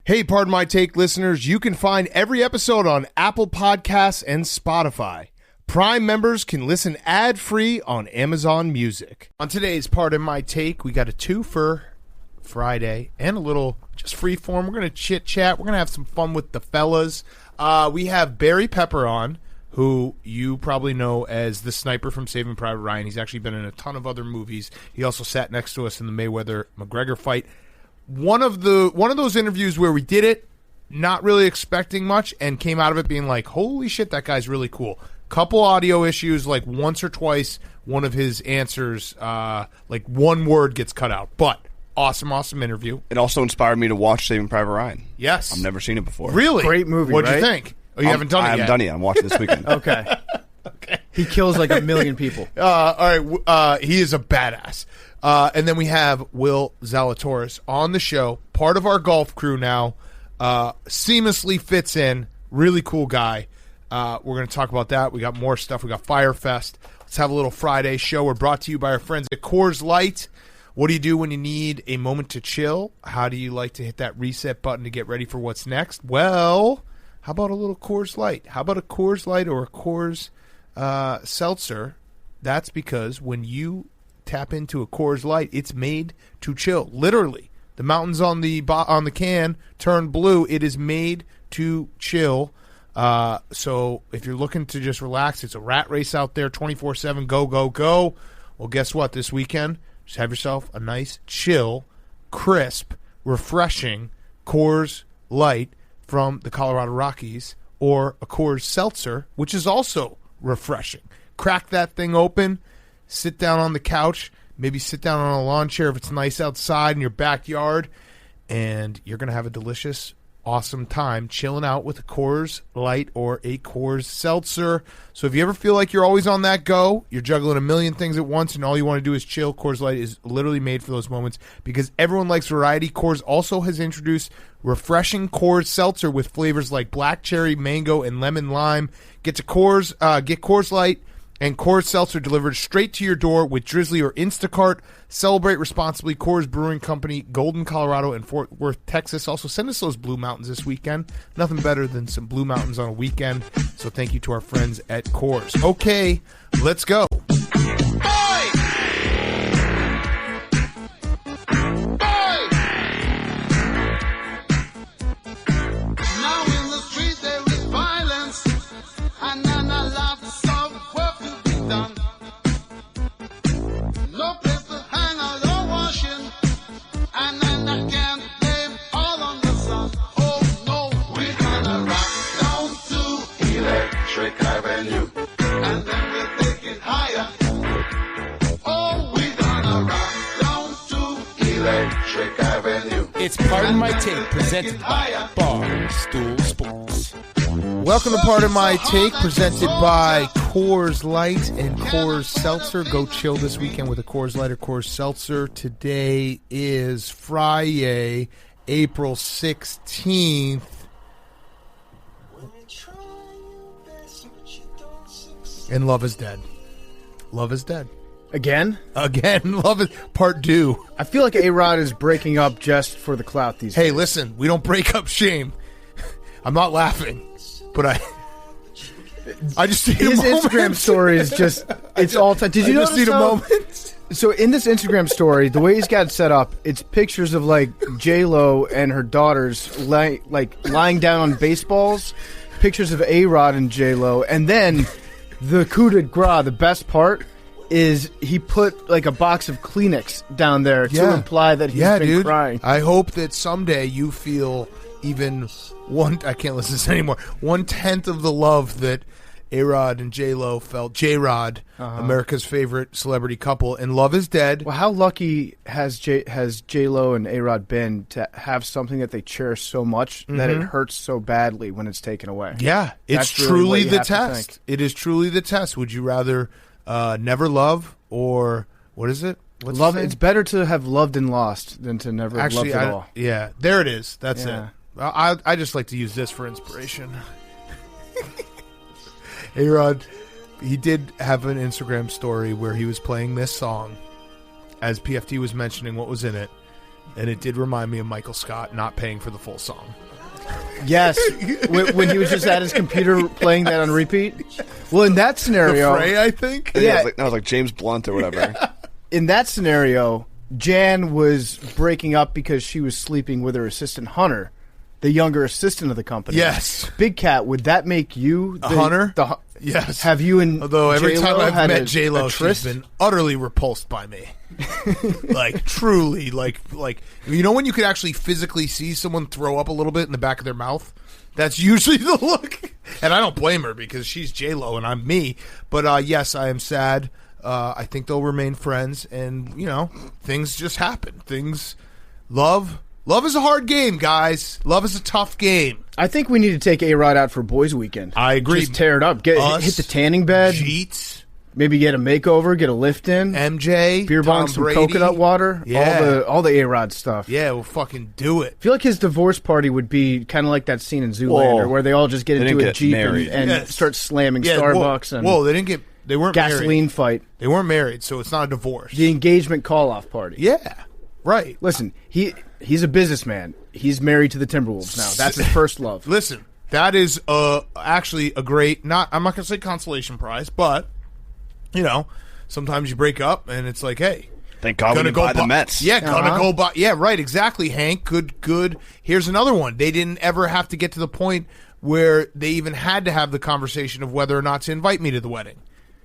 Hey, Pardon My Take listeners, you can find every episode on Apple Podcasts and Spotify. Prime members can listen ad-free on Amazon Music. On today's Pardon My Take, we got a 2 for Friday and a little just free form. We're going to chit-chat. We're going to have some fun with the fellas. We have Barry Pepper on, who you probably know as the sniper from Saving Private Ryan. He's actually been in a ton of other movies. He also sat next to us in the Mayweather-McGregor fight. One of those interviews where we did it, not really expecting much, and came out of it being like, holy shit, that guy's really cool. Couple audio issues, like once or twice, one of his answers, like one word gets cut out. But awesome interview. It also inspired me to watch Saving Private Ryan. Yes. I've never seen it before. Really? Great movie, What'd right? you think? Oh, you haven't done it yet? I haven't done it yet. I'm watching this weekend. Okay. He kills like 1 million people. All right. He is a badass. And then we have Will Zalatoris on the show, part of our golf crew now, seamlessly fits in, really cool guy. We're going to talk about that. We got more stuff. We got Fyre Fest. Let's have a little Friday show. We're brought to you by our friends at Coors Light. What do you do when you need a moment to chill? How do you like to hit that reset button to get ready for what's next? Well, how about a little Coors Light? How about a Coors Light or a Coors Seltzer? That's because when you tap into a Coors Light, it's made to chill. Literally, the mountains on the can turn blue. It is made to chill. So if you're looking to just relax, it's a rat race out there, 24/7. Go. Well, guess what? This weekend, just have yourself a nice, chill, crisp, refreshing Coors Light from the Colorado Rockies, or a Coors Seltzer, which is also refreshing. Crack that thing open. Sit down on the couch, maybe sit down on a lawn chair if it's nice outside in your backyard, and you're going to have a delicious, awesome time chilling out with a Coors Light or a Coors Seltzer. So if you ever feel like you're always on that go, you're juggling a million things at once, and all you want to do is chill, Coors Light is literally made for those moments because everyone likes variety. Coors also has introduced refreshing Coors Seltzer with flavors like black cherry, mango, and lemon lime. Get Coors Light and Coors Seltzer delivered straight to your door with Drizzly or Instacart. Celebrate responsibly. Coors Brewing Company, Golden, Colorado, and Fort Worth, Texas. Also, send us those Blue Mountains this weekend. Nothing better than some Blue Mountains on a weekend. So thank you to our friends at Coors. Okay, let's go. It's Pardon My Take, presented by Barstool Sports. Welcome to Pardon My Take, presented by Coors Light and Coors Seltzer. Go chill this weekend with a Coors Light or Coors Seltzer. Today is Friday, April 16th. And love is dead. Love is dead. Again, love is part 2. I feel like A-Rod is breaking up just for the clout these days. Hey, listen, we don't break up shame. I'm not laughing, but I just need his a moment. Instagram story is just, it's all time. Did you just need a moment? So in this Instagram story, the way he's got it set up, it's pictures of like J-Lo and her daughters lying down on baseballs, pictures of A-Rod and J-Lo, and then the coup de grace, the best part, is he put like a box of Kleenex down there to imply that he's been crying. I hope that someday you feel even I can't listen to this anymore, 1/10 of the love that A-Rod and J-Lo felt. J-Rod, America's favorite celebrity couple, and Love is Dead. Well, how lucky has J-Lo and A-Rod been to have something that they cherish so much that it hurts so badly when it's taken away? Yeah, it's truly the test. It is truly the test. Would you rather never love, or what is it? What's love? It's better to have loved and lost than to never have loved at all. Yeah, there it is. That's it. I just like to use this for inspiration. A-Rod, he did have an Instagram story where he was playing this song as PFT was mentioning what was in it, And it did remind me of Michael Scott not paying for the full song. Yes, when he was just at his computer playing that on repeat. Well, in that scenario, The Fray, I think. Yeah. That was like James Blunt or whatever. in that scenario, Jan was breaking up because she was sleeping with her assistant Hunter, the younger assistant of the company. Yes. Big Cat, would that make you Hunter? The, Yes. have you and Although every J-Lo time I've had met J-Lo, a she's tryst? been utterly repulsed by me. Like, truly. Like, you know when you could actually physically see someone throw up a little bit in the back of their mouth? That's usually the look. And I don't blame her because she's J-Lo and I'm me. But, yes, I am sad. I think they'll remain friends. And, you know, things just happen. Love is a hard game, guys. Love is a tough game. I think we need to take A-Rod out for Boys Weekend. I agree. Just tear it up. Hit the tanning bed. Jeets. Maybe get a makeover, get a lift in. MJ. Beer bong, Tom some Brady. coconut water. Yeah. All the A-Rod stuff. Yeah, we'll fucking do it. I feel like his divorce party would be kind of like that scene in Zoolander Whoa. where they all just get They into didn't a get Jeep married. and Yes. start slamming Yeah, Starbucks they weren't gasoline married. fight. They weren't married, so it's not a divorce. The engagement call-off party. Yeah, right. Listen, he's a businessman. He's married to the Timberwolves now. That's his first love. Listen, that is actually a great. I'm not going to say consolation prize, but you know, sometimes you break up and it's like, hey, Thank God we didn't buy the Mets. Yeah, gonna go buy. Yeah, right. Exactly, Hank. Good. Here's another one. They didn't ever have to get to the point where they even had to have the conversation of whether or not to invite me to the wedding.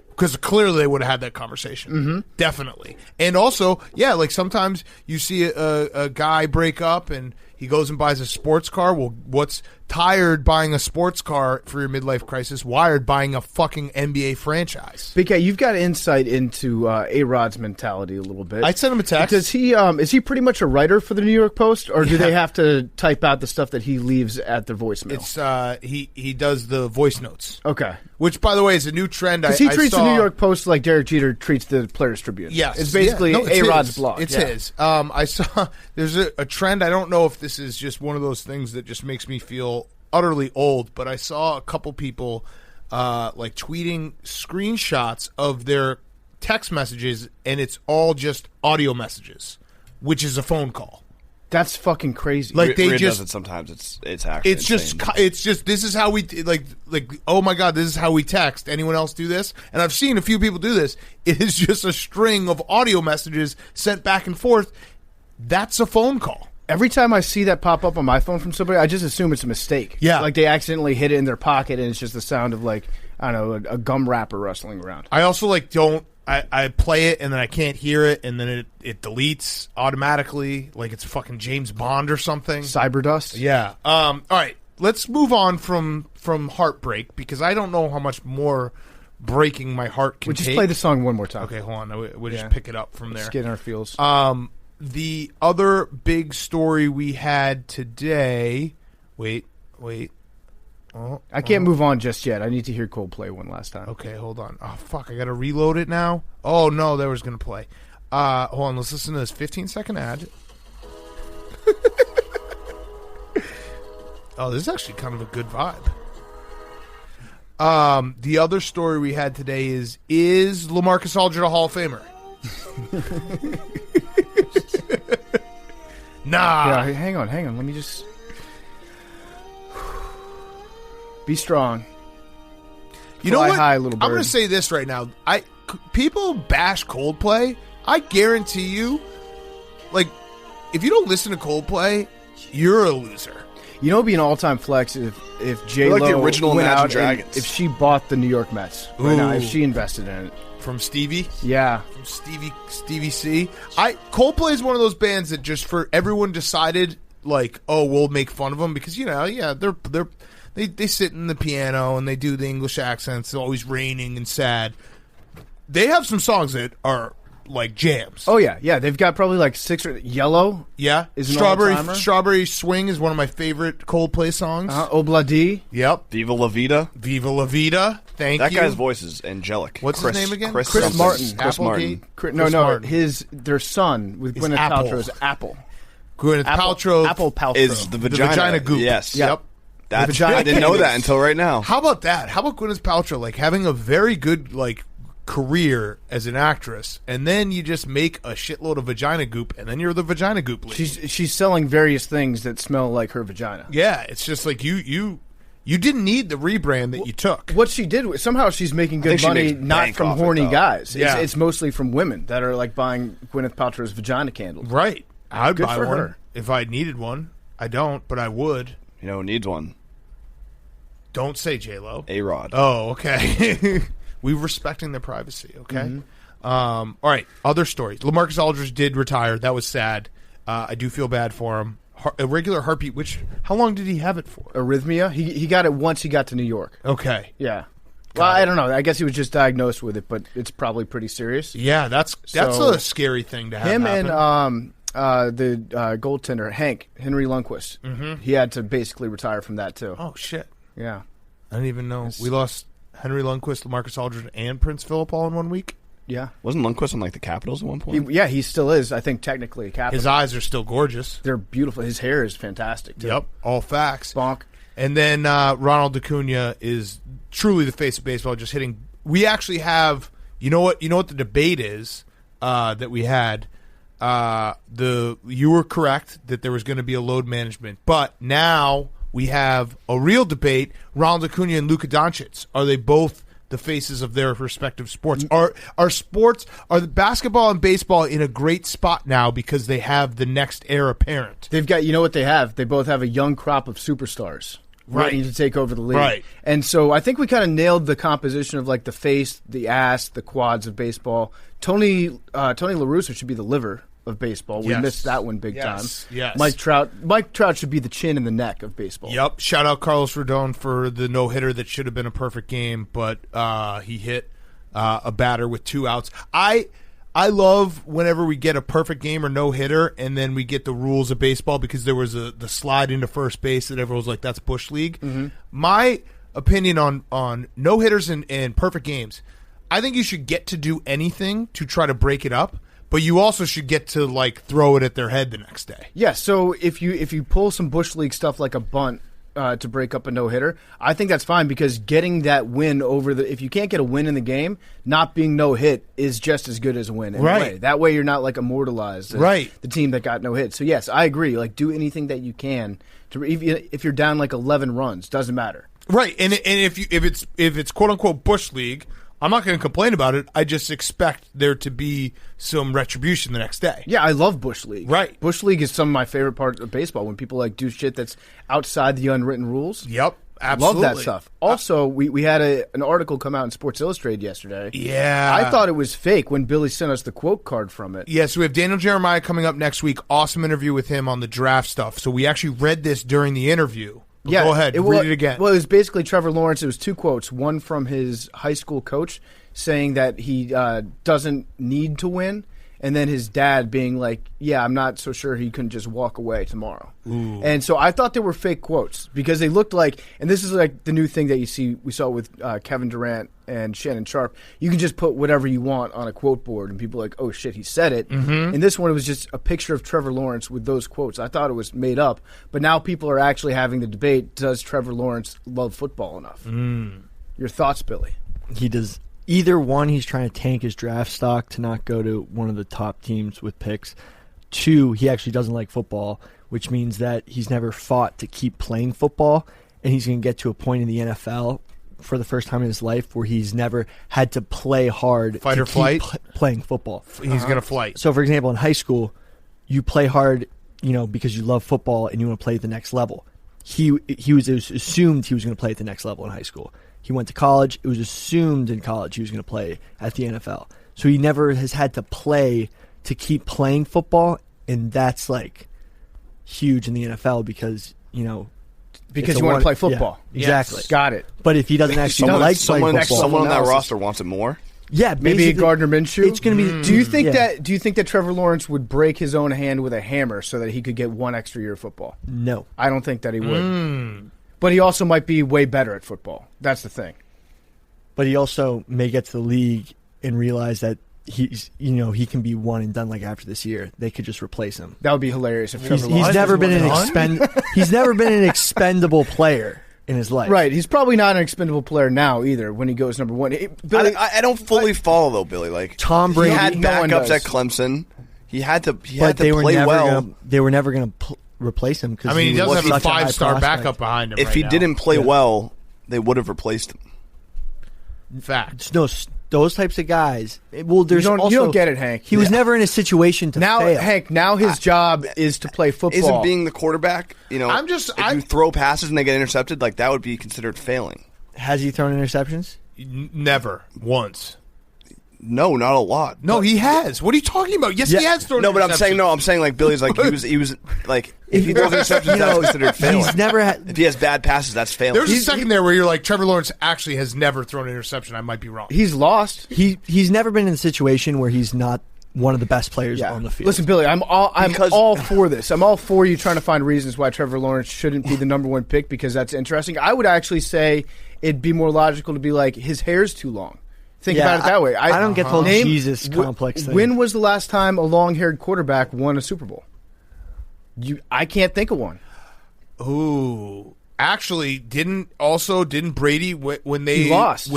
Because clearly they would have had that conversation. Mm-hmm. Definitely. And also, yeah, like sometimes you see a guy break up and he goes and buys a sports car. Well, what's tired buying a sports car for your midlife crisis? Wired buying a fucking NBA franchise. Big Cat, you've got insight into A-Rod's mentality a little bit. I sent him a text. Does he? Is he pretty much a writer for the New York Post, or do they have to type out the stuff that he leaves at their voicemail? It's he does the voice notes. Okay. Which, by the way, is a new trend. Because he treats the New York Post like Derek Jeter treats the Players Tribune. Yes. It's basically it's A-Rod's his. blog. It's Yeah. his. I saw there's a trend. I don't know if this is just one of those things that just makes me feel utterly old, but I saw a couple people like tweeting screenshots of their text messages, and it's all just audio messages, which is a phone call. That's fucking crazy. Like they Reed just does it sometimes. It's actually it's insane. just this is how we like oh my god, this is how we text. Anyone else do this? And I've seen a few people do this. It is just a string of audio messages sent back and forth. That's a phone call. Every time I see that pop up on my phone from somebody, I just assume it's a mistake. Yeah. Like they accidentally hit it in their pocket and it's just the sound of like, I don't know, a gum wrapper rustling around. I also like don't I play it and then I can't hear it and then it deletes automatically like it's fucking James Bond or something. Cyberdust? Yeah. All right. Let's move on from heartbreak because I don't know how much more breaking my heart can We'll just take. play the song one more time. Okay, hold on. We'll just Yeah. pick it up from there. Let's get in our feels. The other big story we had today. Wait. Oh, I can't move on just yet. I need to hear Coldplay one last time. okay, hold on. Oh, fuck. I got to reload it now. Oh, no. That was going to play. Hold on. Let's listen to this 15-second ad. Oh, this is actually kind of a good vibe. The other story we had today is Lamarcus Aldridge a Hall of Famer? Nah. Yeah, hang on. Let me just... Be strong. You know Fly what? high, little I'm bird. going to say this right now. People bash Coldplay. I guarantee you, like, if you don't listen to Coldplay, you're a loser. You know, it'd be an all-time flex if J-Lo like the original went Imagine out Dragons. and if she bought the New York Mets right now, if Ooh. she invested in it. From Stevie. Yeah. From Stevie C. Coldplay is one of those bands that just for everyone decided, like, oh, we'll make fun of them because, you know, yeah, they sit in the piano and they do the English accents. It's always raining and sad. They have some songs that are like jams. Oh, yeah. They've got probably like 6 or... Yellow? Yeah, Is an all-timer? Strawberry Swing is one of my favorite Coldplay songs. Obladi. Yep, Viva La Vida. Viva La Vida. Thank That you. guy's voice is angelic. What's his name again? Chris something. Martin. Chris Martin. Chris Martin. Their son with Is Gwyneth Apple. Paltrow is Apple. Gwyneth Paltrow Apple Paltrow. Is the the vagina, vagina goop. Yes. Yep. I didn't know that until right now. How about that? How about Gwyneth Paltrow like having a very good like career as an actress, and then you just make a shitload of vagina goop, and then you're the vagina goop lady. She's selling various things that smell like her vagina. Yeah, it's just like you didn't need the rebrand that you took. What she did, somehow she's making good money, not from horny guys. It's mostly from women that are like buying Gwyneth Paltrow's vagina candles. Right. I'd Good buy for one her. if I needed one. I don't, but I would. You know who needs one? Don't say J-Lo. A-Rod. Oh, okay. We're respecting their privacy, okay? All right, other stories. Lamarcus Aldridge did retire. That was sad. I do feel bad for him. Irregular heartbeat, how long did he have it for? Arrhythmia? He got it once he got to New York. Okay. Yeah. Well, I don't know. I guess he was just diagnosed with it, but it's probably pretty serious. Yeah, that's So, a scary thing to have Him happen. and the goaltender, Henry Lundqvist, he had to basically retire from that, too. Oh, shit. Yeah. I didn't even know. We lost Henry Lundqvist, Lamarcus Aldridge, and Prince Philip all in 1 week. Yeah. Wasn't Lundqvist on like the Capitals at one point? He still is, I think, technically a Capital. His eyes are still gorgeous. They're beautiful. His hair is fantastic, too. Yep, all facts. Bonk. And then Ronald Acuna is truly the face of baseball, just hitting. We actually have, you know what the debate is that we had. You were correct that there was going to be a load management, but now we have a real debate. Ronald Acuna and Luka Doncic, are they both the faces of their respective sports? Are the basketball and baseball in a great spot now because they have the next heir apparent? They've got, you know what they have? They both have a young crop of superstars ready to take over the league. Right. And so I think we kind of nailed the composition of like the face, the ass, the quads of baseball. Tony La Russa should be the liver of baseball. We missed that one big time. Yes. Mike Trout should be the chin and the neck of baseball. Yep. Shout out Carlos Rodon for the no-hitter that should have been a perfect game, but he hit a batter with 2 outs. I love whenever we get a perfect game or no-hitter, and then we get the rules of baseball because there was the slide into first base that everyone was like, that's Bush League. Mm-hmm. My opinion on no-hitters and perfect games, I think you should get to do anything to try to break it up, but you also should get to like throw it at their head the next day. Yeah, so if you pull some Bush League stuff like a bunt to break up a no-hitter, I think that's fine because getting that win if you can't get a win in the game, not being no-hit is just as good as a win. Right. That way you're not like immortalized as the team that got no-hit. So yes, I agree. Like do anything that you can to if you're down like 11 runs, doesn't matter. Right, and if it's quote unquote Bush League, I'm not going to complain about it. I just expect there to be some retribution the next day. Yeah, I love Bush League. Right. Bush League is some of my favorite parts of baseball when people like do shit that's outside the unwritten rules. Yep, absolutely. Love that stuff. Also, we had an article come out in Sports Illustrated yesterday. Yeah. I thought it was fake when Billy sent us the quote card from it. Yeah, so we have Daniel Jeremiah coming up next week. Awesome interview with him on the draft stuff. So we actually read this during the interview. Yeah, go ahead, read it again. Well, it was basically Trevor Lawrence. It was 2 quotes. One from his high school coach saying that he doesn't need to win, and then his dad being like, yeah, I'm not so sure he couldn't just walk away tomorrow. Ooh. And so I thought they were fake quotes because they looked like, and this is like the new thing that we saw with Kevin Durant and Shannon Sharp. You can just put whatever you want on a quote board, and people are like, oh shit, he said it. Mm-hmm. And this one, it was just a picture of Trevor Lawrence with those quotes. I thought it was made up, but now people are actually having the debate, does Trevor Lawrence love football enough? Your thoughts, Billy? He does. Either one, he's trying to tank his draft stock to not go to one of the top teams with picks. 2, he actually doesn't like football, which means that he's never fought to keep playing football, and he's going to get to a point in the NFL for the first time in his life where he's never had to play hard Fight to or flight? playing football. He's going to flight. So, for example, in high school, you play hard, because you love football and you want to play at the next level. It was assumed he was going to play at the next level in high school. He went to college. It was assumed in college he was going to play at the NFL. So he never has had to play to keep playing football, and that's like huge in the NFL because, Because you want to play football. Yeah, exactly. Yes. Got it. But if he doesn't actually like playing football. Someone on that roster wants it more? Yeah, maybe Gardner Minshew. It's going to be. Do you think that Trevor Lawrence would break his own hand with a hammer so that he could get 1 extra year of football? No. I don't think that he would. But he also might be way better at football. That's the thing. But he also may get to the league and realize that he can be one and done like after this year. They could just replace him. That would be hilarious if Trevor He's Lawrence never been he's never been an expendable player. in his life. Right. He's probably not an expendable player now either when he goes number one. Billy, I don't fully follow though, Billy. Like Tom Brady, he had no one backups does. at Clemson. He had to but they were play never well. they were never going to replace him because he doesn't have a such high 5-star prospect. backup behind him. If right he now. didn't play well, they would have replaced him. Fact. No, those types of guys. Well, there's you also don't get it, Hank. He was never in a situation to Now, fail. Hank, now his job is to play football. Isn't being the quarterback, if you throw passes and they get intercepted, like that would be considered failing. Has he thrown interceptions? Never once. No, not a lot. No, he has. What are you talking about? Yes, he has thrown. No, but I'm interceptions. saying like Billy's like he was like if he throws interceptions, that's considered failing. He's never had. If he has bad passes, that's failing. There was a second there where you're like, Trevor Lawrence actually has never thrown an interception. I might be wrong. He's lost. He's never been in a situation where he's not one of the best players on the field. Listen, Billy, I'm all for this. I'm all for you trying to find reasons why Trevor Lawrence shouldn't be the number one pick because that's interesting. I would actually say it'd be more logical to be like his hair's too long. Think about it that way. I don't get the whole Jesus complex thing. When was the last time a long-haired quarterback won a Super Bowl? I can't think of one. Ooh. Actually, didn't Brady when they lost?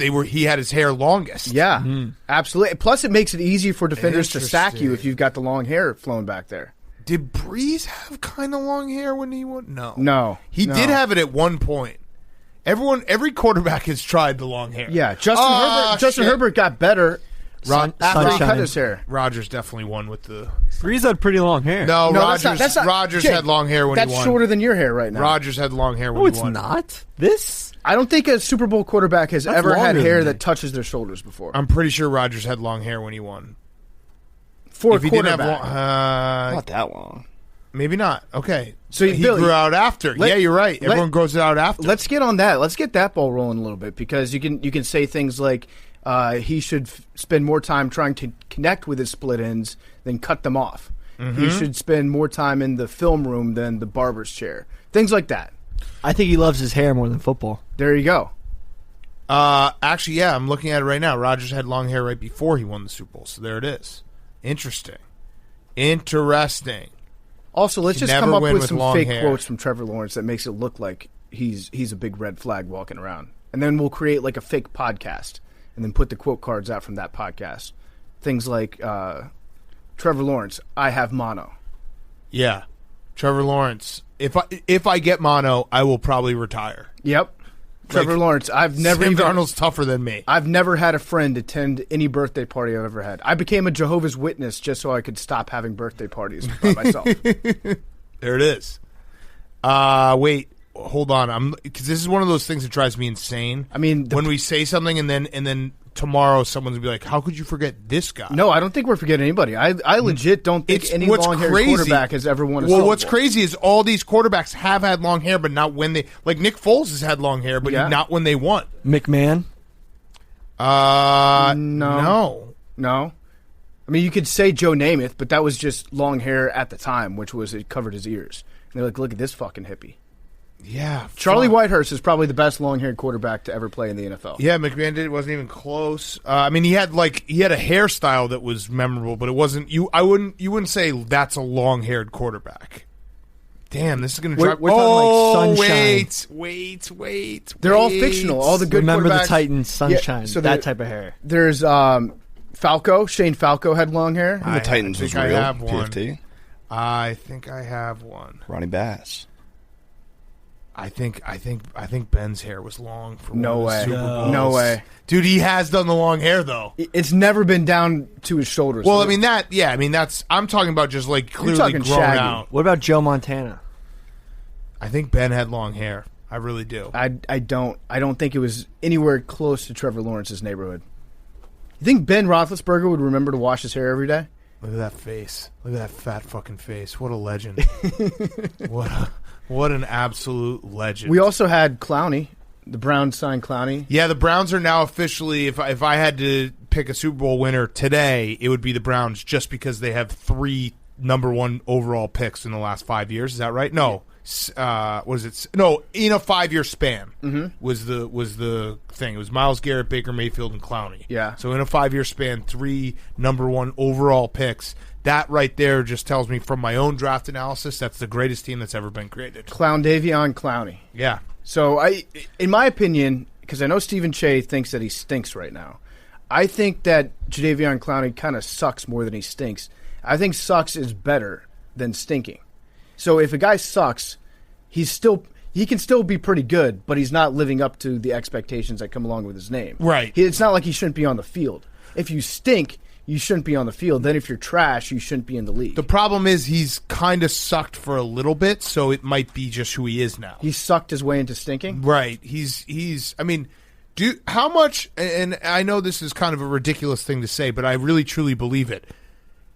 He had his hair longest. Yeah, absolutely. Plus, it makes it easier for defenders to sack you Interesting. if you've got the long hair flowing back there. Did Breeze have kind of long hair when he won? No, He did have it at one point. Every quarterback has tried the long hair. Yeah, Justin Herbert got better after he cut his hair. Rodgers definitely won with the. Breeze had pretty long hair. No, that's Rodgers. not- Rodgers Jake, had long hair when he won. That's shorter than your hair right now. Rodgers had long hair when No, he it's won. not. This? I don't think a Super Bowl quarterback has ever had longer hair than that me. touches their shoulders before. I'm pretty sure Rodgers had long hair when he won. For If a he didn't have quarterback. Not that long. maybe not. Okay, So, he Billy, grew out after. Yeah, you're right. Everyone grows it out after. Let's get on that. Let's get that ball rolling a little bit because you can say things like he should spend more time trying to connect with his split ends than cut them off. He should spend more time in the film room than the barber's chair. Things like that. I think he loves his hair more than football. There you go. Actually, yeah, I'm looking at it right now. Rodgers had long hair right before he won the Super Bowl, so there it is. Interesting. Also, let's You just never come up win with with some long fake hair. quotes from Trevor Lawrence that makes it look like he's a big red flag walking around. And then we'll create like a fake podcast and then put the quote cards out from that podcast. Things like Trevor Lawrence, I have mono. Yeah, Trevor Lawrence. If I get mono, I will probably retire. Yep. Trevor Lawrence, I've never Sam even Darnold's tougher than me. I've never had a friend attend any birthday party I've ever had. I became a Jehovah's Witness just so I could stop having birthday parties by myself. There it is. Wait, hold on. Because this is one of those things that drives me insane. I mean, when we say something and then tomorrow someone's gonna be like, "How could you forget this guy?" No, I don't think we're forgetting anybody. I legit don't think It's any what's long-haired crazy- quarterback has ever won a Well, Super what's Bowl. crazy is all these quarterbacks have had long hair, but not when they like Nick Foles has had long hair, but Yeah. not when they won. McMahon. No. No. I mean, you could say Joe Namath, but that was just long hair at the time, which was it covered his ears. And they're like, look at this fucking hippie. Yeah, Charlie fuck. Whitehurst is probably the best long-haired quarterback to ever play in the NFL. Yeah, McMahon did. It wasn't even close. I mean, he had a hairstyle that was memorable, but it wasn't. You wouldn't say that's a long-haired quarterback. Damn, this is going to drive. we're talking like Sunshine. Wait. They're all fictional. All the good Remember the quarterbacks- Titans, Sunshine, Yeah, so that there- type of hair. There's Falco. Shane Falco had long hair. The Titans think was I real. have one. PFT. I think I have one. Ronnie Bass. I think Ben's hair was long for No one of the way. Super Bowls. No way. Dude, he has done the long hair though. It's never been down to his shoulders. Well, I mean that's. I'm talking about just like clearly talking grown shaggy. out. What about Joe Montana? I think Ben had long hair. I really do. I don't think it was anywhere close to Trevor Lawrence's neighborhood. You think Ben Roethlisberger would remember to wash his hair every day? Look at that face. Look at that fat fucking face. What a legend. What an absolute legend. We also had Clowney. The Browns signed Clowney. Yeah, the Browns are now officially, if I had to pick a Super Bowl winner today, it would be the Browns just because they have 3 number 1 overall picks in the last 5 years. Is that right? No. What is it? No, in a 5-year span was the thing. It was Myles Garrett, Baker Mayfield, and Clowney. Yeah. So in a 5-year span, 3 number 1 overall picks. That right there just tells me from my own draft analysis that's the greatest team that's ever been created. Clown Davion Clowney. Yeah. So in my opinion, because I know Stephen Che thinks that he stinks right now, I think that Jadeveon Clowney kind of sucks more than he stinks. I think sucks is better than stinking. So if a guy sucks, he can still be pretty good, but he's not living up to the expectations that come along with his name. Right. It's not like he shouldn't be on the field. If you stink, you shouldn't be on the field. Then if you're trash, you shouldn't be in the league. The problem is he's kind of sucked for a little bit, so it might be just who he is now. He sucked his way into stinking? Right. I mean, how much, and I know this is kind of a ridiculous thing to say, but I really truly believe it.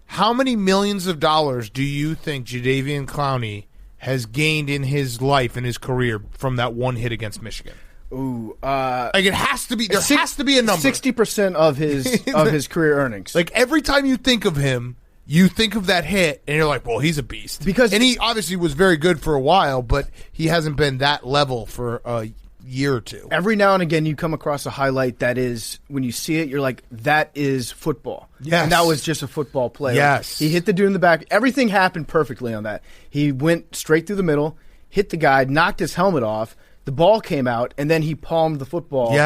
How many millions of dollars do you think Jadeveon Clowney has gained in his life and his career from that one hit against Michigan? Ooh, like it has to be. There has to be a number. 60% of his career earnings. Like every time you think of him, you think of that hit, and you're like, "Well, he's a beast." And he obviously was very good for a while, but he hasn't been that level for a year or two. Every now and again, you come across a highlight that is, when you see it, you're like, "That is football." Yes, and that was just a football play. Yes, he hit the dude in the back. Everything happened perfectly on that. He went straight through the middle, hit the guy, knocked his helmet off. The ball came out, and then he palmed the football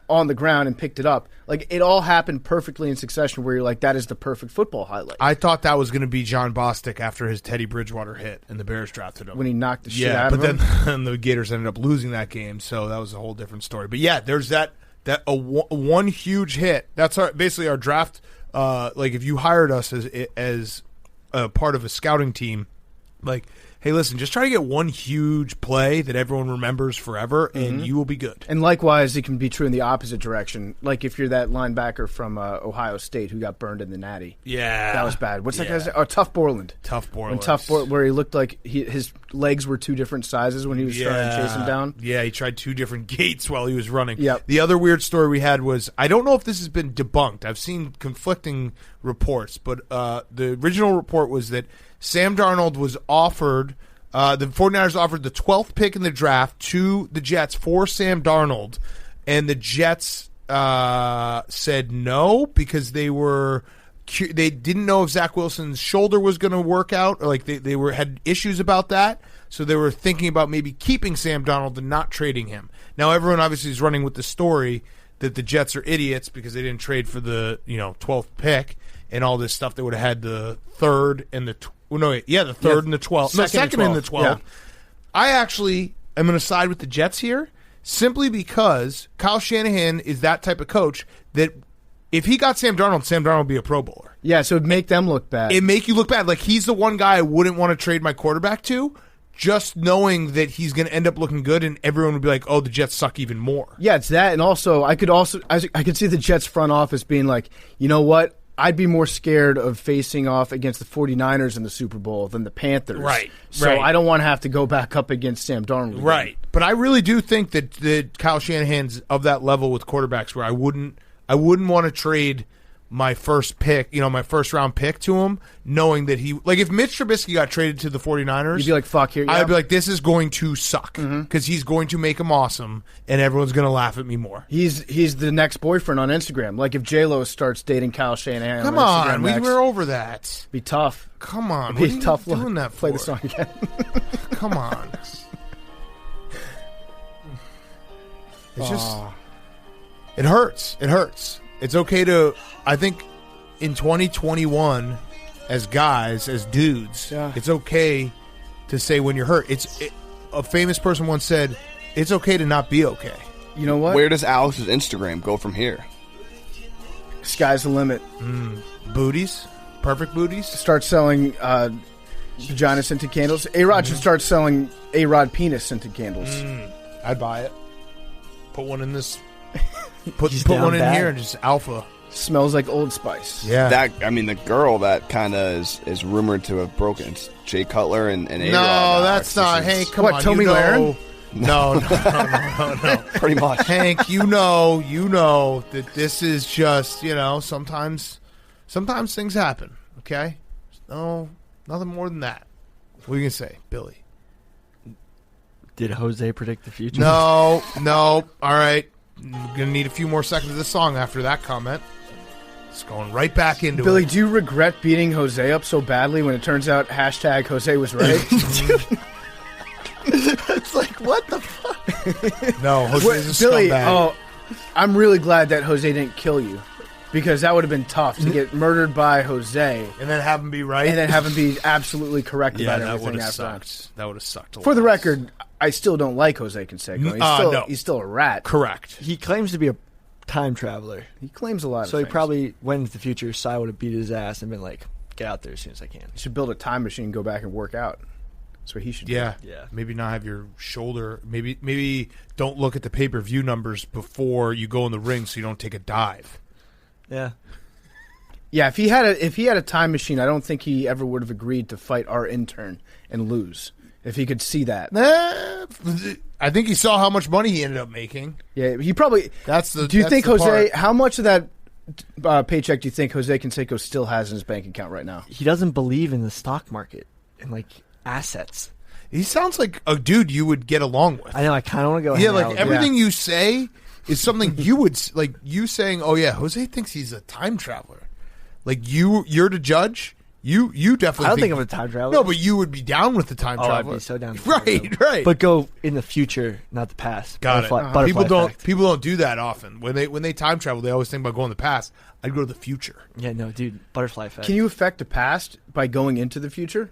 on the ground and picked it up. Like, it all happened perfectly in succession where you're like, that is the perfect football highlight. I thought that was going to be John Bostic after his Teddy Bridgewater hit, and the Bears drafted him. When he knocked the shit out of him. Yeah, but then the Gators ended up losing that game, so that was a whole different story. But, yeah, there's one huge hit. That's basically our draft. Like, if you hired us as a part of a scouting team, like – hey, listen, just try to get one huge play that everyone remembers forever, and you will be good. And likewise, it can be true in the opposite direction. Like if you're that linebacker from Ohio State who got burned in the Natty. Yeah. That was bad. What's that guy's name? Oh, Tough Borland. Where he looked like his legs were two different sizes when he was trying to chase him down. Yeah, he tried two different gates while he was running. Yep. The other weird story we had was, I don't know if this has been debunked. I've seen conflicting reports, but the original report was that Sam Darnold was offered, the 49ers offered the 12th pick in the draft to the Jets for Sam Darnold, and the Jets said no because they didn't know if Zach Wilson's shoulder was going to work out, or like they had issues about that, so they were thinking about maybe keeping Sam Darnold and not trading him. Now everyone obviously is running with the story that the Jets are idiots because they didn't trade for the 12th pick and all this stuff. They would have had the third and the the third and the 12th. No, second and the 12th. Yeah. I actually am going to side with the Jets here simply because Kyle Shanahan is that type of coach that if he got Sam Darnold would be a Pro Bowler. Yeah, so it'd make them look bad. It'd make you look bad. Like, he's the one guy I wouldn't want to trade my quarterback to, just knowing that he's going to end up looking good, and everyone would be like, oh, the Jets suck even more. Yeah, it's that, and also I could see the Jets front office being like, you know what? I'd be more scared of facing off against the 49ers in the Super Bowl than the Panthers. Right. So I don't want to have to go back up against Sam Darnold again. Right. But I really do think that Kyle Shanahan's of that level with quarterbacks where I wouldn't want to trade my first pick, my first round pick to him, knowing that if Mitch Trubisky got traded to the 49ers, you'd be like, fuck here. Yeah. I'd be like, this is going to suck because he's going to make him awesome and everyone's going to laugh at me more. He's the next boyfriend on Instagram. Like if J-Lo starts dating Kyle Shanahan. Come on, we're over that. Be tough. Come on. Be tough. Doing that for? Play the song again. Come on. It's just, it hurts. It hurts. It's okay to, I think, in 2021, as guys, as dudes, it's okay to say when you're hurt. A famous person once said, it's okay to not be okay. You know what? Where does Alex's Instagram go from here? Sky's the limit. Booties? Perfect booties? Start selling vagina scented candles. A-Rod should start selling A-Rod penis scented candles. I'd buy it. Put one in this... Put one in here and just alpha. Smells like Old Spice. Yeah. The girl that kind of is rumored to have broken. It's Jay Cutler and A-Rod. No, that's not. Hank, come on. Tommy Lahren? No. Pretty much. Hank, you know that this is just, sometimes things happen, okay? No, nothing more than that. What are you going to say, Billy? Did Jose predict the future? No. All right. I'm going to need a few more seconds of the song after that comment. It's going right back into Billy, it. do you regret beating Jose up so badly when it turns out #Jose was right? It's like, what the fuck? No, Jose's a Billy, scumbag. I'm really glad that Jose didn't kill you. Because that would have been tough to get murdered by Jose. And then have him be right? And then have him be absolutely correct about that everything would have after that. sucked. That would have sucked a lot. For the record, I still don't like Jose Canseco. He's still a rat. Correct. He claims to be a time traveler. He claims a lot of So things. he probably went into the future, Cy would have beat his ass and been like, get out there as soon as I can. He should build a time machine and go back and work out. That's what he should do. Yeah. Maybe not have your shoulder. Maybe don't look at the pay-per-view numbers before you go in the ring so you don't take a dive. Yeah. Yeah, if he had a time machine, I don't think he ever would have agreed to fight our intern and lose. If he could see that. I think he saw how much money he ended up making. Yeah, he probably. Do you think Jose? How much of that paycheck do you think Jose Canseco still has in his bank account right now? He doesn't believe in the stock market and like assets. He sounds like a dude you would get along with. I know. I kind of want to go. Yeah, like everything you say is something you would like. You saying, "Oh yeah, Jose thinks he's a time traveler." Like you're the judge. You definitely. I don't think I'm a time traveler. No, but you would be down with the time traveler. I'd be so down. Right. But go in the future, not the past. Got Butterfly People don't do that often. When they time travel, they always think about going to the past. I'd go to the future. Yeah, no, dude. Butterfly effect. Can you affect the past by going into the future?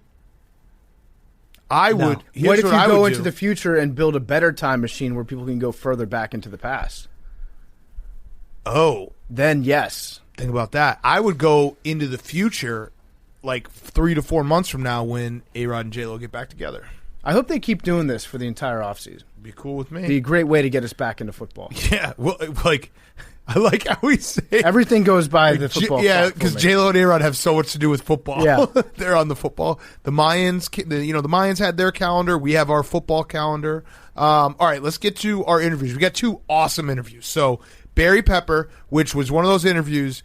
I would. What if you go into the future and build a better time machine where people can go further back into the past? Oh, then yes. Think about that. I would go into the future, like 3 to 4 months from now, when A-Rod and J-Lo get back together. I hope they keep doing this for the entire offseason. Be cool with me. Be a great way to get us back into football. Yeah, well, like I like how we say everything goes by the football. Yeah, because J-Lo and A-Rod have so much to do with football. Yeah, they're on the football. The Mayans, the Mayans had their calendar. We have our football calendar. All right, let's get to our interviews. We got 2 awesome interviews. So Barry Pepper, which was one of those interviews.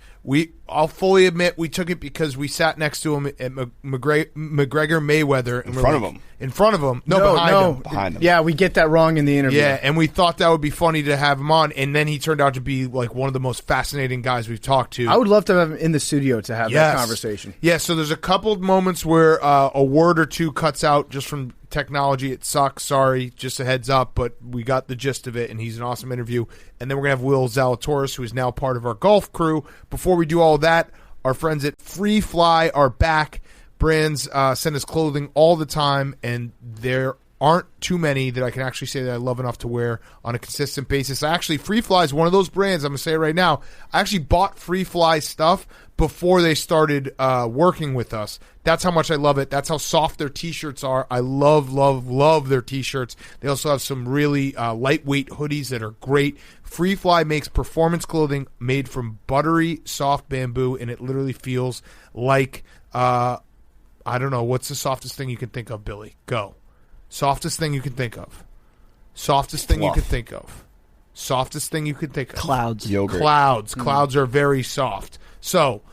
I'll fully admit we took it because we sat next to him at McGregor Mayweather. In front of him. In front of him. No, behind him. Yeah, we get that wrong in the interview. Yeah, and we thought that would be funny to have him on, and then he turned out to be like one of the most fascinating guys we've talked to. I would love to have him in the studio to have that conversation. Yeah, so there's a couple of moments where a word or two cuts out just from technology. It sucks. Sorry, just a heads up, but we got the gist of it, and he's an awesome interview. And then we're going to have Will Zalatoris, who is now part of our golf crew. Before we do all that, our friends at Free Fly are back. Brands send us clothing all the time, and there aren't too many that I can actually say that I love enough to wear on a consistent basis. Free Fly is one of those brands, I'm going to say it right now, I actually bought Free Fly stuff before they started working with us. That's how much I love it. That's how soft their T-shirts are. I love, love, love their T-shirts. They also have some really lightweight hoodies that are great. Free Fly makes performance clothing made from buttery, soft bamboo, and it literally feels like, I don't know, what's the softest thing you can think of, Billy? Go. Softest thing you can think of. Softest thing you can think of. Softest thing you can think of. Clouds. Yogurt. Clouds are very soft. So,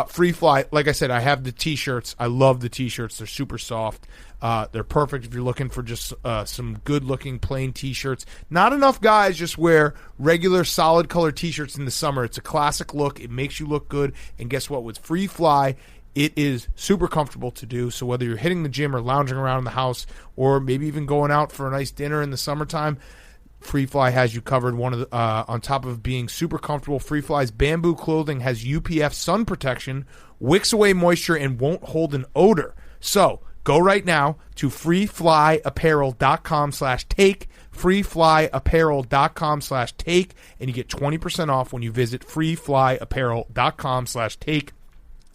Free Fly, like I said, I have the T-shirts. I love the T-shirts. They're super soft. They're perfect if you're looking for just some good-looking plain T-shirts. Not enough guys just wear regular solid color T-shirts in the summer. It's a classic look. It makes you look good. And guess what? With Free Fly, it is super comfortable to do. So whether you're hitting the gym or lounging around the house or maybe even going out for a nice dinner in the summertime, Free Fly has you covered. On top of being super comfortable, Free Fly's bamboo clothing has UPF sun protection, wicks away moisture, and won't hold an odor. So go right now to freeflyapparel.com/take, freeflyapparel.com/take, and you get 20% off when you visit freeflyapparel.com/take.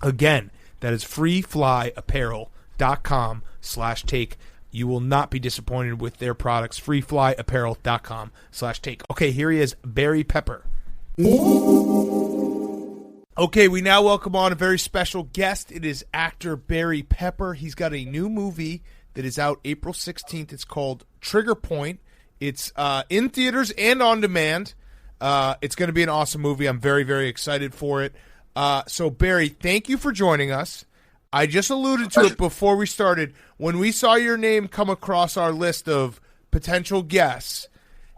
Again, that is freeflyapparel.com/take. You will not be disappointed with their products. freeflyapparel.com/take. Okay, here he is, Barry Pepper. Okay, we now welcome on a very special guest. It is actor Barry Pepper. He's got a new movie that is out April 16th. It's called Trigger Point. It's in theaters and on demand. It's going to be an awesome movie. I'm very, very excited for it. So, Barry, thank you for joining us. I just alluded to it before we started. When we saw your name come across our list of potential guests,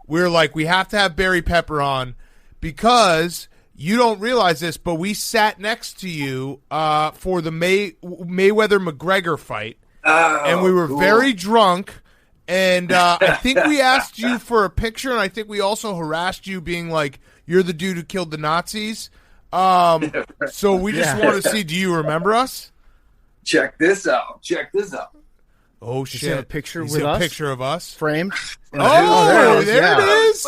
we were like, we have to have Barry Pepper on because you don't realize this, but we sat next to you for the Mayweather-McGregor fight, and we were very drunk, And I think we asked you for a picture, and I think we also harassed you, being like, "You're the dude who killed the Nazis." So we just want to see. Do you remember us? Check this out. Oh Does shit! he have a picture He's with a us? picture of us Framed? Oh, there yeah. it is.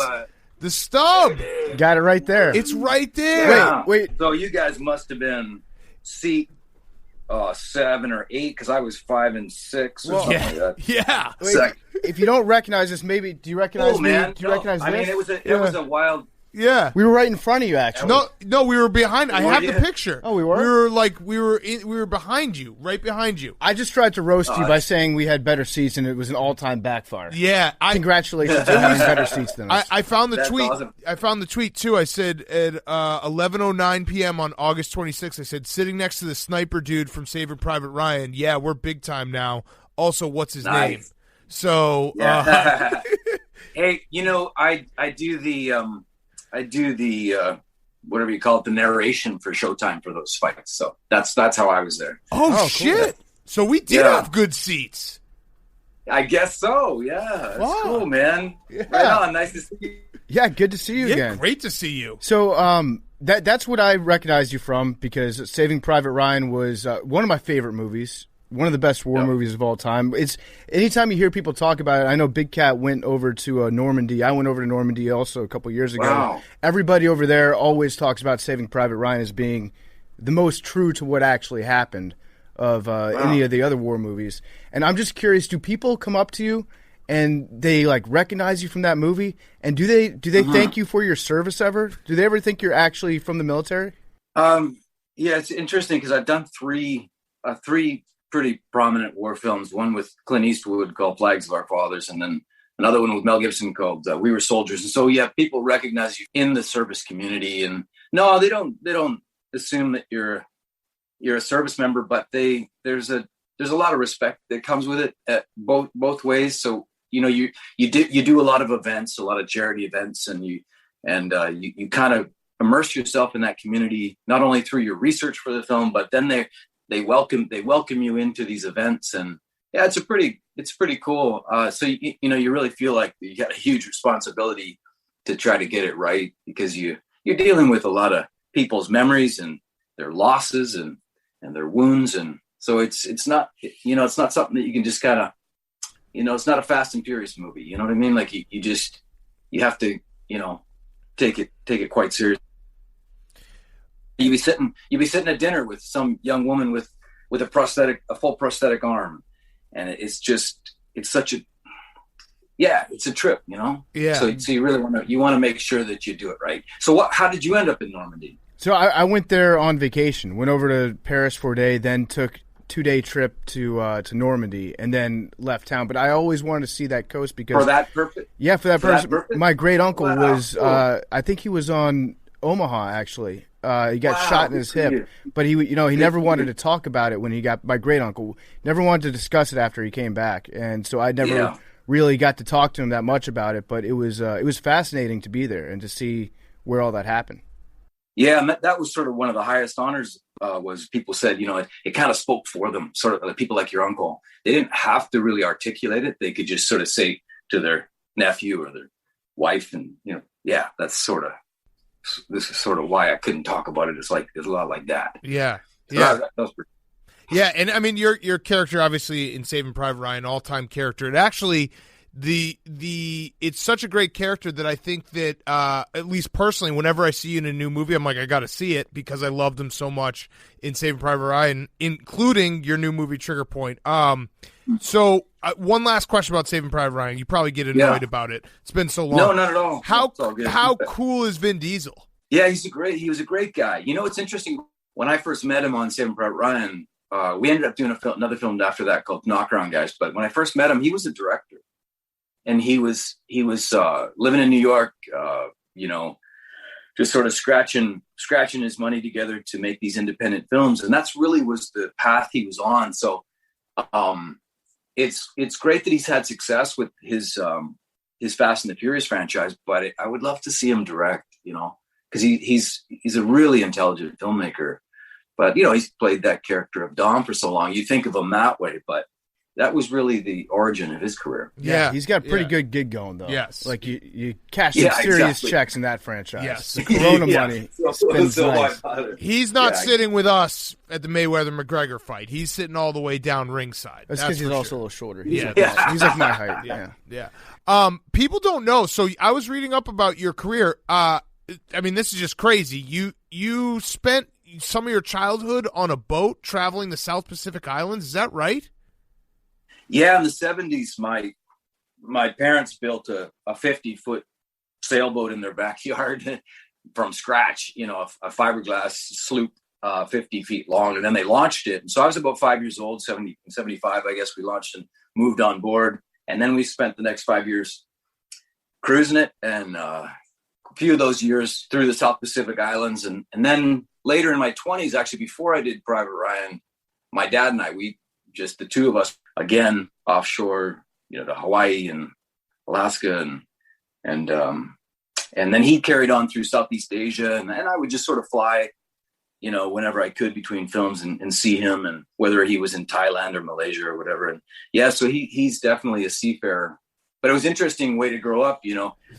The stub. Got it right there. It's right there. Yeah. Wait. So you guys must have been seat 7 or 8 because I was 5 and 6 or something like that. Yeah. Wait, if you don't recognize this, maybe do you recognize me? Man. Do you recognize this? I mean, it was a wild. Yeah. We were right in front of you, actually. No, we were behind. I have the picture. Oh, we were? We were behind you, right behind you. I just tried to roast you by saying we had better seats, and it was an all-time backfire. Yeah. Congratulations on having better seats than us. I found the That's tweet. awesome. I found the tweet too. I said at 11:09 p.m. on August 26th. I said, sitting next to the sniper dude from Saving Private Ryan. Yeah, we're big time now. Also, what's his name? So, Hey, I do the whatever you call it, the narration for Showtime for those fights. So that's how I was there. oh shit! Cool. So we did have good seats. I guess so. Yeah, that's cool, man. Yeah. Right on. Nice to see you. Yeah, good to see you again. Great to see you. So that's what I recognized you from, because Saving Private Ryan was one of my favorite movies. One of the best war movies of all time. It's anytime you hear people talk about it. I know Big Cat went over to Normandy. I went over to Normandy also a couple years ago. Wow. Everybody over there always talks about Saving Private Ryan as being the most true to what actually happened of any of the other war movies. And I'm just curious, do people come up to you and they like recognize you from that movie? And do they thank you for your service ever? Do they ever think you're actually from the military? Yeah, it's interesting because I've done three pretty prominent war films. One with Clint Eastwood called Flags of Our Fathers, and then another one with Mel Gibson called We Were Soldiers. And so, yeah, people recognize you in the service community, and no, they don't assume that you're a service member, but there's a lot of respect that comes with it at both ways. So, you do a lot of events, a lot of charity events, and you kind of immerse yourself in that community, not only through your research for the film, but then they welcome you into these events, and yeah, it's pretty cool. So you really feel like you got a huge responsibility to try to get it right, because you're dealing with a lot of people's memories and their losses and their wounds, and so it's not something that you can just kind of it's not a Fast and Furious movie. You know what I mean? Like you have to take it quite seriously. You'd be sitting at dinner with some young woman with a full prosthetic arm, and it's a trip, Yeah. So you really want to make sure that you do it right. So how did you end up in Normandy? So I went there on vacation. Went over to Paris for a day, then took 2-day trip to Normandy, and then left town. But I always wanted to see that coast because For that purpose. Yeah, for that purpose. My great uncle Wow, was. cool. I think he was on Omaha actually. He got shot in his hip, but he never wanted to talk about it when he got. My great uncle never wanted to discuss it after he came back, and so I never really got to talk to him that much about it. But it was fascinating to be there and to see where all that happened. Yeah, and that was sort of one of the highest honors. Was people said, it kind of spoke for them. Sort of people like your uncle, they didn't have to really articulate it; they could just sort of say to their nephew or their wife, and this is sort of why I couldn't talk about it. It's a lot like that. Yeah. So Yeah. that was pretty. Yeah, and I mean your character obviously in Saving Private Ryan, all-time character. It actually it's such a great character that I think that at least personally, whenever I see you in a new movie, I'm like, I got to see it because I loved him so much in Saving Private Ryan, including your new movie Trigger Point. So one last question about Saving Private Ryan. You probably get annoyed about it. It's been so long. No, not at all. How cool is Vin Diesel? Yeah, he was a great guy. It's interesting. When I first met him on Saving Private Ryan, we ended up doing another film after that called Knock Around Guys. But when I first met him, he was a director, and he was living in New York, just sort of scratching his money together to make these independent films, and that's really was the path he was on. So, it's great that he's had success with his Fast and the Furious franchise, but I would love to see him direct, because he's a really intelligent filmmaker. But he's played that character of Dom for so long. You think of him that way, but that was really the origin of his career. Yeah, he's got a pretty good gig going though. Yes, like you cash some serious checks in that franchise. Yes, the Corona money spends nice. He's not sitting with us at the Mayweather-McGregor fight. He's sitting all the way down ringside. That's because he's also a little shorter. He's he's like my height. Yeah. People don't know. So I was reading up about your career. I mean, this is just crazy. You spent some of your childhood on a boat traveling the South Pacific Islands. Is that right? Yeah, in the 70s, my parents built a 50-foot sailboat in their backyard from scratch, a fiberglass sloop 50 feet long, and then they launched it. And so I was about 5 years old, 75, I guess we launched and moved on board. And then we spent the next 5 years cruising it, and a few of those years through the South Pacific Islands. And then later in my 20s, actually, before I did Private Ryan, my dad and I, the two of us, again, offshore, to Hawaii and Alaska. And then he carried on through Southeast Asia. And I would just sort of fly, whenever I could between films and see him, and whether he was in Thailand or Malaysia or whatever. And yeah, so he's definitely a seafarer. But it was an interesting way to grow up,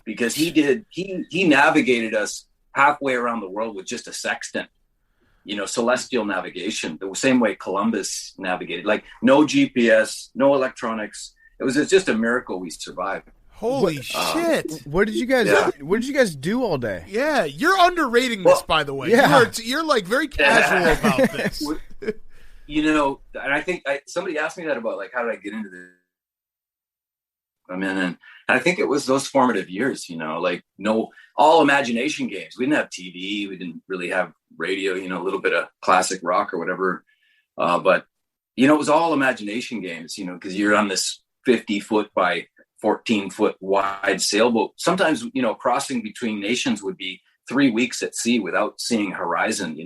because he navigated us halfway around the world with just a sextant. Celestial navigation, the same way Columbus navigated, like no GPS, no electronics. It was just a miracle we survived. Holy shit! What did you guys do all day? Yeah, you're underrating this, by the way. Yeah. You're like very casual about this. And I think somebody asked me that about like how did I get into this. And I think it was those formative years, like all imagination games. We didn't have TV. We didn't really have radio, a little bit of classic rock or whatever. But, it was all imagination games, because you're on this 50-foot by 14-foot wide sailboat. Sometimes, crossing between nations would be 3 weeks at sea without seeing horizon,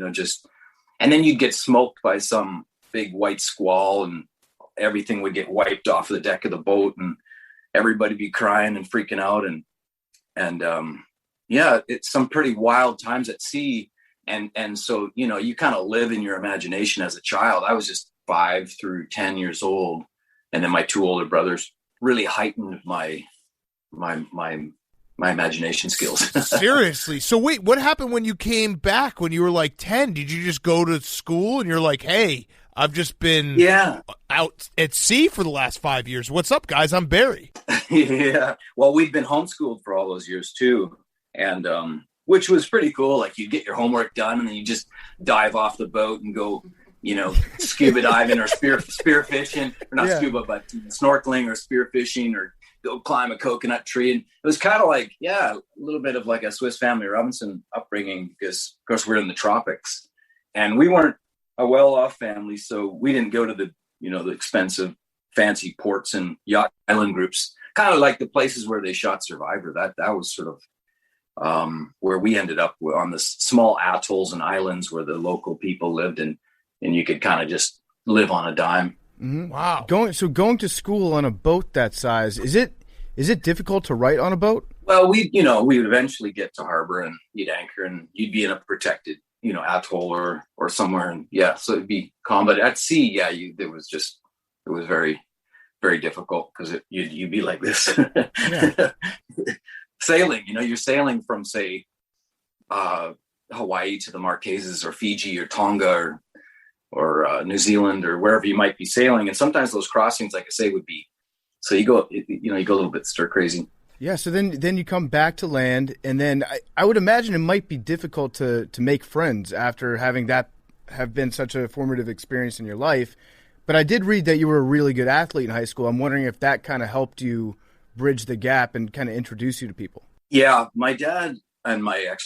and then you'd get smoked by some big white squall and everything would get wiped off the deck of the boat and everybody be crying and freaking out. And it's some pretty wild times at sea. And so, you kind of live in your imagination as a child. I was just 5 through 10 years old. And then my two older brothers really heightened my imagination skills. Seriously. So wait, what happened when you came back when you were like 10? Did you just go to school and you're like, hey, I've just been out at sea for the last 5 years. What's up, guys? I'm Barry. Yeah. Well, we'd been homeschooled for all those years too. And, which was pretty cool. Like you get your homework done and then you just dive off the boat and go, scuba diving or spear fishing, or not scuba, but snorkeling or spear fishing, or go climb a coconut tree. And it was kind of like, a little bit of like a Swiss Family Robinson upbringing, because of course we're in the tropics and we weren't a well-off family. So we didn't go to the expensive fancy ports and yacht island groups, kind of like the places where they shot Survivor. That was sort of where we ended up, on the small atolls and islands where the local people lived, and you could kind of just live on a dime. Mm-hmm. Wow. Going to school on a boat that size, is it difficult to write on a boat? Well, we would eventually get to harbor and you'd anchor and you'd be in a protected, atoll or somewhere. And so it'd be calm. But at sea, it was very, very difficult because you'd be like this. Sailing, you're sailing from, say, Hawaii to the Marquesas or Fiji or Tonga or New Zealand or wherever you might be sailing. And sometimes those crossings, like I say, would be, so you go a little bit stir crazy. Yeah. So then you come back to land, and then I would imagine it might be difficult to make friends after having that have been such a formative experience in your life. But I did read that you were a really good athlete in high school. I'm wondering if that kind of helped you bridge the gap and kind of introduce you to people. Yeah. My dad and my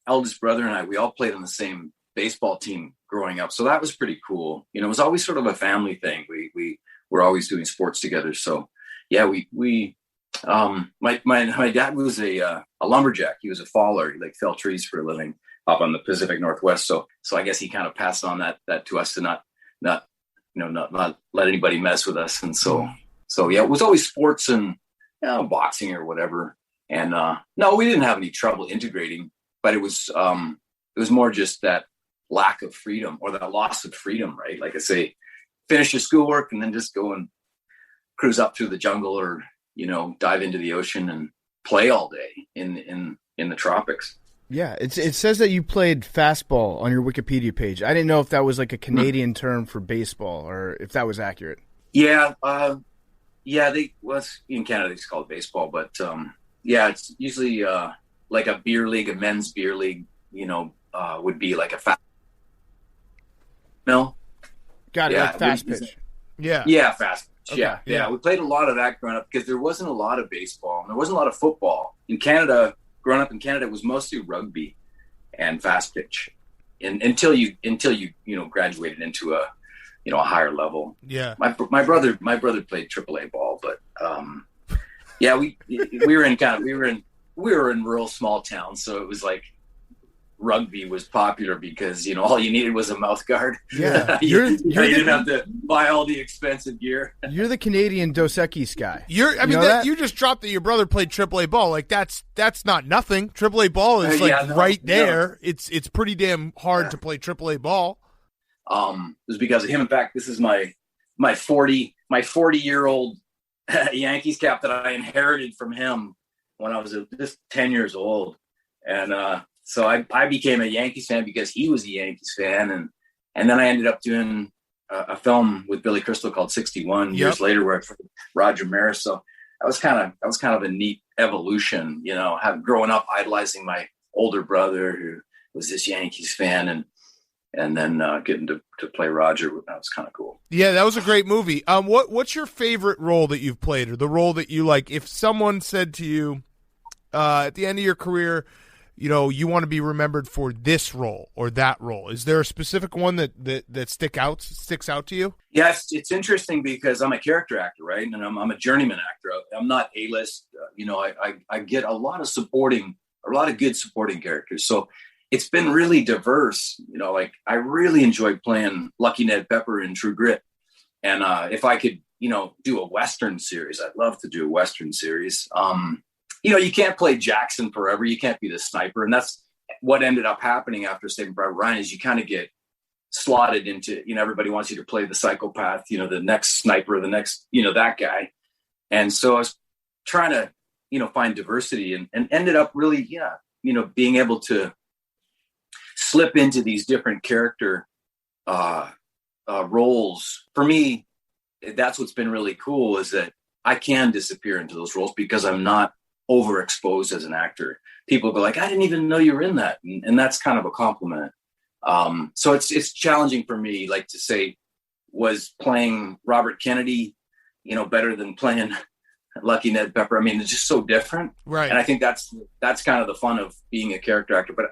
eldest brother and I, we all played on the same baseball team growing up. So that was pretty cool. It was always sort of a family thing. We were always doing sports together. So yeah, my dad was a lumberjack. He was a faller. He fell trees for a living up on the Pacific Northwest. So I guess he kind of passed on that to us to not let anybody mess with us. And so yeah, it was always sports and boxing or whatever. And no, we didn't have any trouble integrating, but it was more just that lack of freedom or that loss of freedom, right? Like I say, finish your schoolwork and then just go and cruise up through the jungle or, dive into the ocean and play all day in the tropics. Yeah, it says that you played fastball on your Wikipedia page. I didn't know if that was like a Canadian term for baseball or if that was accurate. Yeah, in Canada it's called baseball, but it's usually like a beer league, a men's beer league. Would be like a fast. No, got it. Like fast pitch. Yeah, fast pitch. Okay. Yeah. We played a lot of that growing up because there wasn't a lot of baseball and there wasn't a lot of football in Canada. Growing up in Canada, it was mostly rugby and fast pitch, and until you graduated into a higher level. Yeah, my brother played AAA ball, but we were in rural small towns, so it was like rugby was popular because all you needed was a mouth guard. Yeah, you didn't have to buy all the expensive gear. You're the Canadian Dos Equis guy. You just dropped that your brother played AAA ball. Like that's not nothing. AAA ball is right there. Yeah. It's pretty damn hard to play AAA ball. It was because of him. In fact, this is my 40-year-old Yankees cap that I inherited from him when I was just 10 years old, and so I became a Yankees fan because he was a Yankees fan, and then I ended up doing a film with Billy Crystal called 61 years later, where I played Roger Maris. So that was kind of a neat evolution, growing up idolizing my older brother who was this Yankees fan, and then getting to play Roger. That was kind of cool. Yeah, that was a great movie. What's your favorite role that you've played, or the role that you like? If someone said to you at the end of your career, you want to be remembered for this role or that role, is there a specific one that sticks out to you? Yeah, it's interesting because I'm a character actor, right? And I'm a journeyman actor. I'm not A-list. I get a lot of good supporting characters. So it's been really diverse. Like I really enjoyed playing Lucky Ned Pepper in True Grit. And if I could, do a Western series, I'd love to do a Western series. You can't play Jackson forever. You can't be the sniper. And that's what ended up happening after Saving Private Ryan is you kind of get slotted into, everybody wants you to play the psychopath, the next sniper, the next, that guy. And so I was trying to, find diversity and ended up really, being able to slip into these different character roles. For me, that's what's been really cool is that I can disappear into those roles because I'm not overexposed as an actor. People go like, I didn't even know you were in that. And that's kind of a compliment. So it's challenging for me, like to say, was playing Robert Kennedy, better than playing Lucky Ned Pepper. I mean, it's just so different. Right. And I think that's kind of the fun of being a character actor. But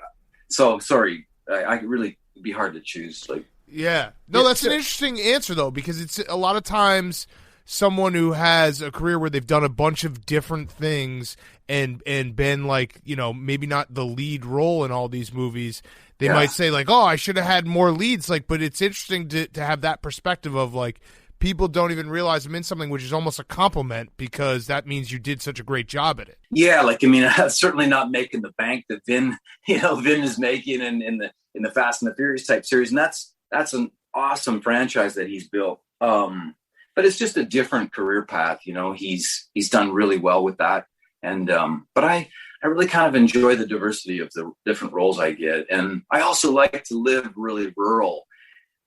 so sorry, I really it'd be hard to choose. Like, yeah, no, that's an interesting answer though, because it's a lot of times someone who has a career where they've done a bunch of different things and been like, maybe not the lead role in all these movies. They might say like, oh, I should have had more leads. Like, but it's interesting to have that perspective of like, people don't even realize I'm in something, which is almost a compliment because that means you did such a great job at it. Yeah. Like, I mean, I'm certainly not making the bank that Vin is making in the Fast and the Furious type series. And that's an awesome franchise that he's built. But it's just a different career path. He's done really well with that. And, but I really kind of enjoy the diversity of the different roles I get. And I also like to live really rural.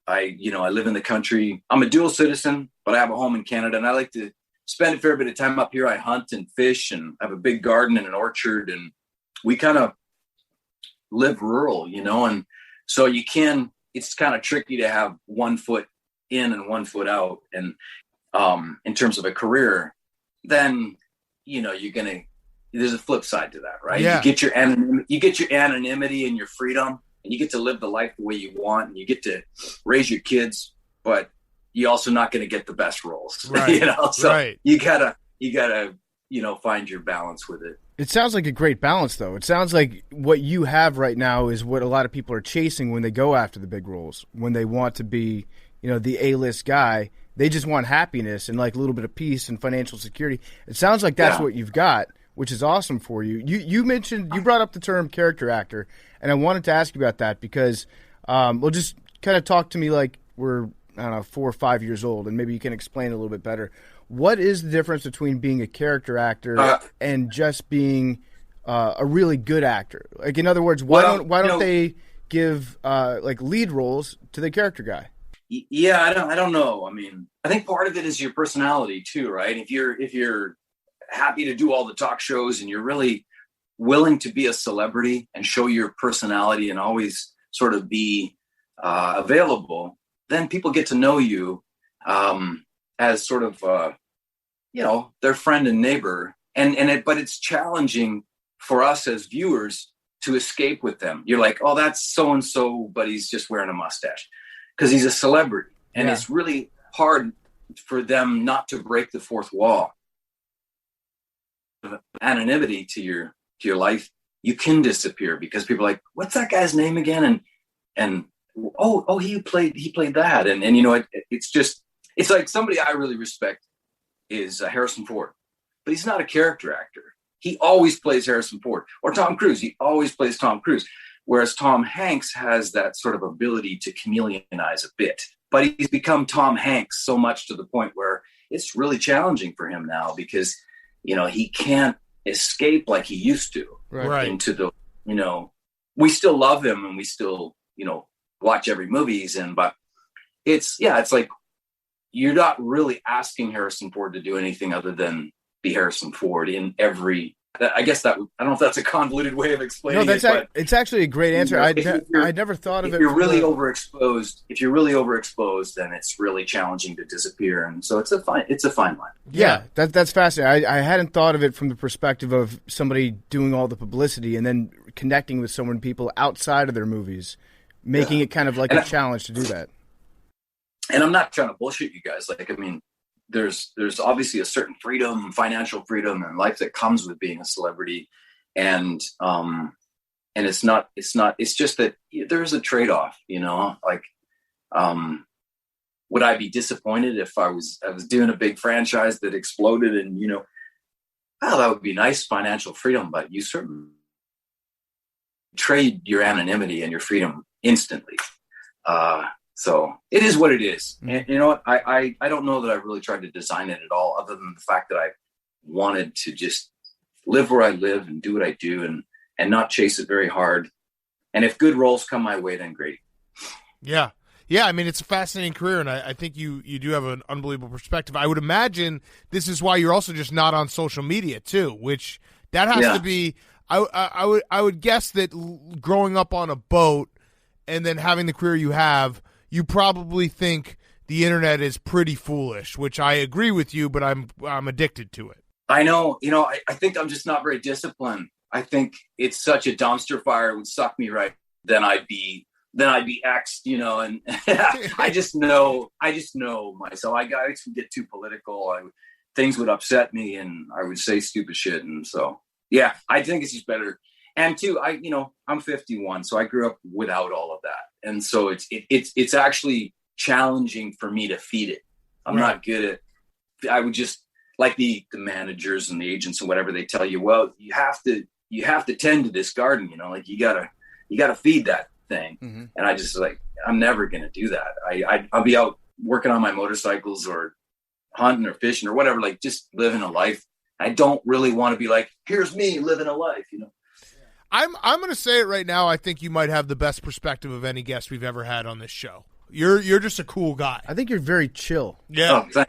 I live in the country. I'm a dual citizen, but I have a home in Canada and I like to spend a fair bit of time up here. I hunt and fish and I have a big garden and an orchard and we kind of live rural, and so it's kind of tricky to have one foot in and 1 foot out. And in terms of a career, then there's a flip side to that, right? Yeah. You get your anonymity and your freedom, and you get to live the life the way you want, and you get to raise your kids, but you're also not going to get the best roles, right? So right. you gotta find your balance with it. It sounds like a great balance, though. It sounds like what you have right now is what a lot of people are chasing when they go after the big roles, when they want to be, the A-list guy. They just want happiness and like a little bit of peace and financial security. It sounds like that's what you've got, which is awesome for you. You brought up the term character actor, and I wanted to ask you about that because, just kind of talk to me like we're, I don't know, 4 or 5 years old, and maybe you can explain a little bit better. What is the difference between being a character actor and just being a really good actor? Like, in other words, why don't they give like lead roles to the character guy? Yeah, I don't know. I mean, I think part of it is your personality too, right? If you're happy to do all the talk shows and you're really willing to be a celebrity and show your personality and always sort of be available, then people get to know you as sort of their friend and neighbor. But it's challenging for us as viewers to escape with them. You're like, oh, that's so and so, but he's just wearing a mustache because he's a celebrity, and it's really hard for them not to break the fourth wall. Anonymity to your life, you can disappear because people are like, what's that guy's name again? And he played that, and it's like somebody I really respect is Harrison Ford, but he's not a character actor. He always plays Harrison Ford. Or Tom Cruise, he always plays Tom Cruise. Whereas Tom Hanks has that sort of ability to chameleonize a bit, but he's become Tom Hanks so much to the point where it's really challenging for him now because he can't escape like he used to. Right. Into the, we still love him and we still, watch every movies but it's like you're not really asking Harrison Ford to do anything other than be Harrison Ford in every. I guess that I don't know if that's a convoluted way of explaining it. It's actually a great answer. I'd never thought of it. If you're really overexposed, then it's really challenging to disappear, and so it's a fine line. Yeah, that's fascinating. I hadn't thought of it from the perspective of somebody doing all the publicity and then connecting with people outside of their movies, making it kind of like a challenge to do that. And I'm not trying to bullshit you guys. Like, I mean, there's obviously a certain freedom, financial freedom and life that comes with being a celebrity. And it's just that there's a trade-off, like, would I be disappointed if I was doing a big franchise that exploded and, that would be nice financial freedom, but you certainly trade your anonymity and your freedom instantly. So it is what it is. And you know what? I don't know that I really tried to design it at all, other than the fact that I wanted to just live where I live and do what I do and not chase it very hard. And if good roles come my way, then great. Yeah. Yeah, I mean, it's a fascinating career, and I think you do have an unbelievable perspective. I would imagine this is why you're also just not on social media, too, which that has to be – I would guess that growing up on a boat and then having the career you have – you probably think the internet is pretty foolish, which I agree with you, but I'm addicted to it. I know, I think I'm just not very disciplined. I think it's such a dumpster fire. It would suck me right. Then I'd be X'd, and I just know myself. I get too political. Things would upset me and I would say stupid shit. And so, yeah, I think it's just better. And two, I'm 51, so I grew up without all of that. And so it's actually challenging for me to feed it. I'm not good at, I would just like the managers and the agents and whatever, they tell you, well, you have to tend to this garden, like you gotta feed that thing. Mm-hmm. And I just I'm never going to do that. I'll be out working on my motorcycles or hunting or fishing or whatever, like just living a life. I don't really want to be like, here's me living a life, I'm going to say it right now. I think you might have the best perspective of any guest we've ever had on this show. You're just a cool guy. I think you're very chill. Yeah. Oh,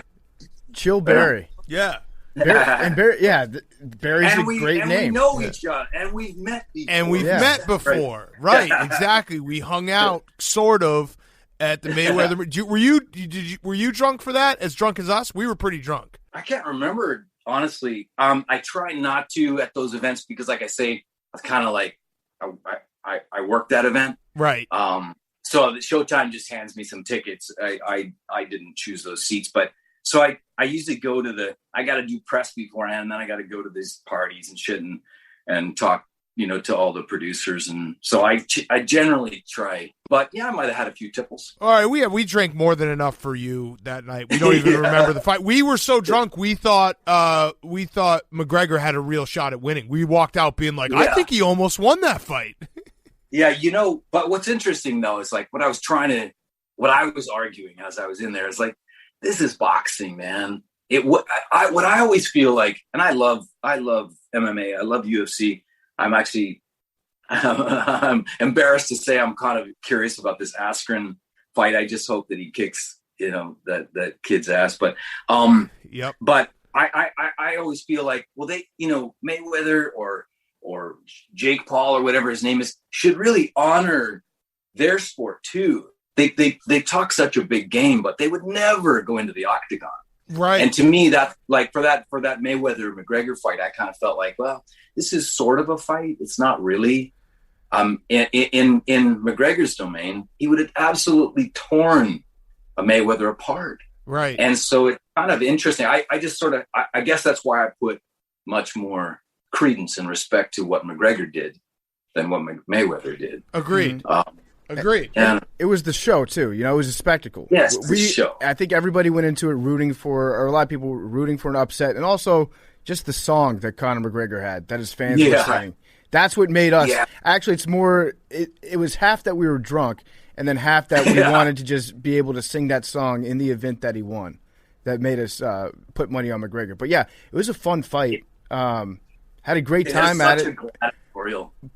chill Barry. Yeah. Barry's a great name. We know each other, and we've met before. And we've met before. Right, exactly. We hung out sort of at the Mayweather. Were you drunk for that? As drunk as us? We were pretty drunk. I can't remember, honestly. I try not to at those events because, like I say, it's kind of like I worked that event, right? So the Showtime just hands me some tickets. I didn't choose those seats, but so I usually go to I got to do press beforehand, and then I got to go to these parties and shit and talk, to all the producers, and so I generally try. But yeah, I might have had a few tipples. All right, we drank more than enough for you that night. We don't even remember the fight. We were so drunk we thought McGregor had a real shot at winning. We walked out being like, I think he almost won that fight. Yeah, but what's interesting though is like what I was arguing as I was in there is like, this is boxing, man. what I always feel like, and I love MMA, I love UFC. I'm embarrassed to say I'm kind of curious about this Askren fight. I just hope that he kicks, that kid's ass. But yep. But I always feel like, well, they, Mayweather or Jake Paul or whatever his name is should really honor their sport too. They talk such a big game, but they would never go into the octagon. Right. And to me, that like for that Mayweather McGregor fight, I kind of felt like, well, this is sort of a fight. It's not really. In McGregor's domain, he would have absolutely torn a Mayweather apart. Right. And so it's kind of interesting. I just sort of, I guess that's why I put much more credence and respect to what McGregor did than what Mayweather did. Agreed. Agreed. And it was the show too. It was a spectacle. Yes, the show. I think everybody went into it or a lot of people were rooting for an upset, and also just the song that Conor McGregor had that his fans were saying. That's what made us. Yeah. Actually, it's more. It was half that we were drunk, and then half that we wanted to just be able to sing that song in the event that he won. That made us put money on McGregor. But yeah, it was a fun fight. Had a great time at it.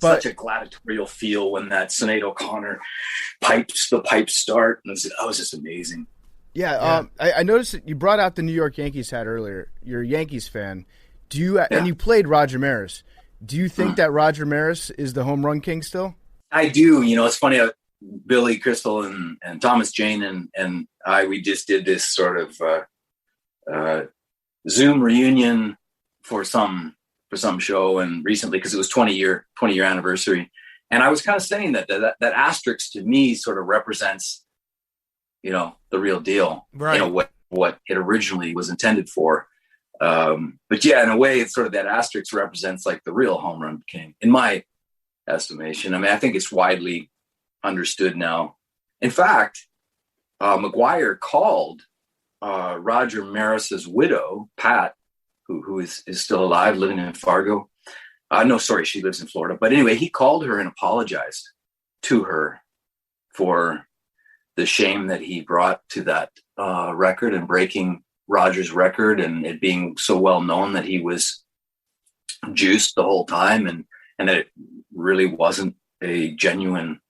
Such a gladiatorial feel when that Sinead O'Connor pipes start, and that was just amazing. Yeah, I noticed that you brought out the New York Yankees hat earlier. You're a Yankees fan. And you played Roger Maris. Do you think that Roger Maris is the home run king still? I do. It's funny. Billy Crystal and Thomas Jane and we just did this sort of Zoom reunion for some show, and recently because it was 20 year anniversary, and I was kind of saying that asterisk to me sort of represents, the real deal, right? What it originally was intended for. But yeah, in a way, it's sort of that asterisk represents like the real home run king, in my estimation. I mean, I think it's widely understood now. In fact, McGuire called Roger Maris's widow, Pat, who is still alive, living in Fargo. No, sorry, she lives in Florida. But anyway, he called her and apologized to her for the shame that he brought to that record and breaking Roger's record, and it being so well known that he was juiced the whole time, and that it really wasn't a genuine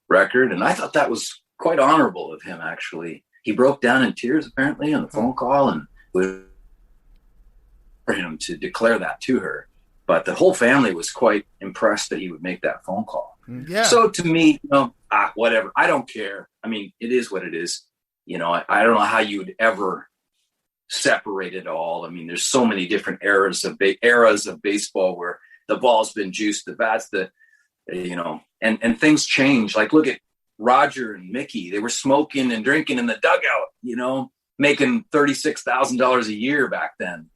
record. And I thought that was quite honorable of him, actually. He broke down in tears apparently on the phone call, and for him to declare that to her. But the whole family was quite impressed that he would make that phone call. Yeah. So to me, whatever. I don't care. I mean, it is what it is. I don't know how you would ever separate it all. I mean, there's so many different eras of baseball where the ball's been juiced, the bat's and things change. Like, look at Roger and Mickey. They were smoking and drinking in the dugout, making $36,000 a year back then.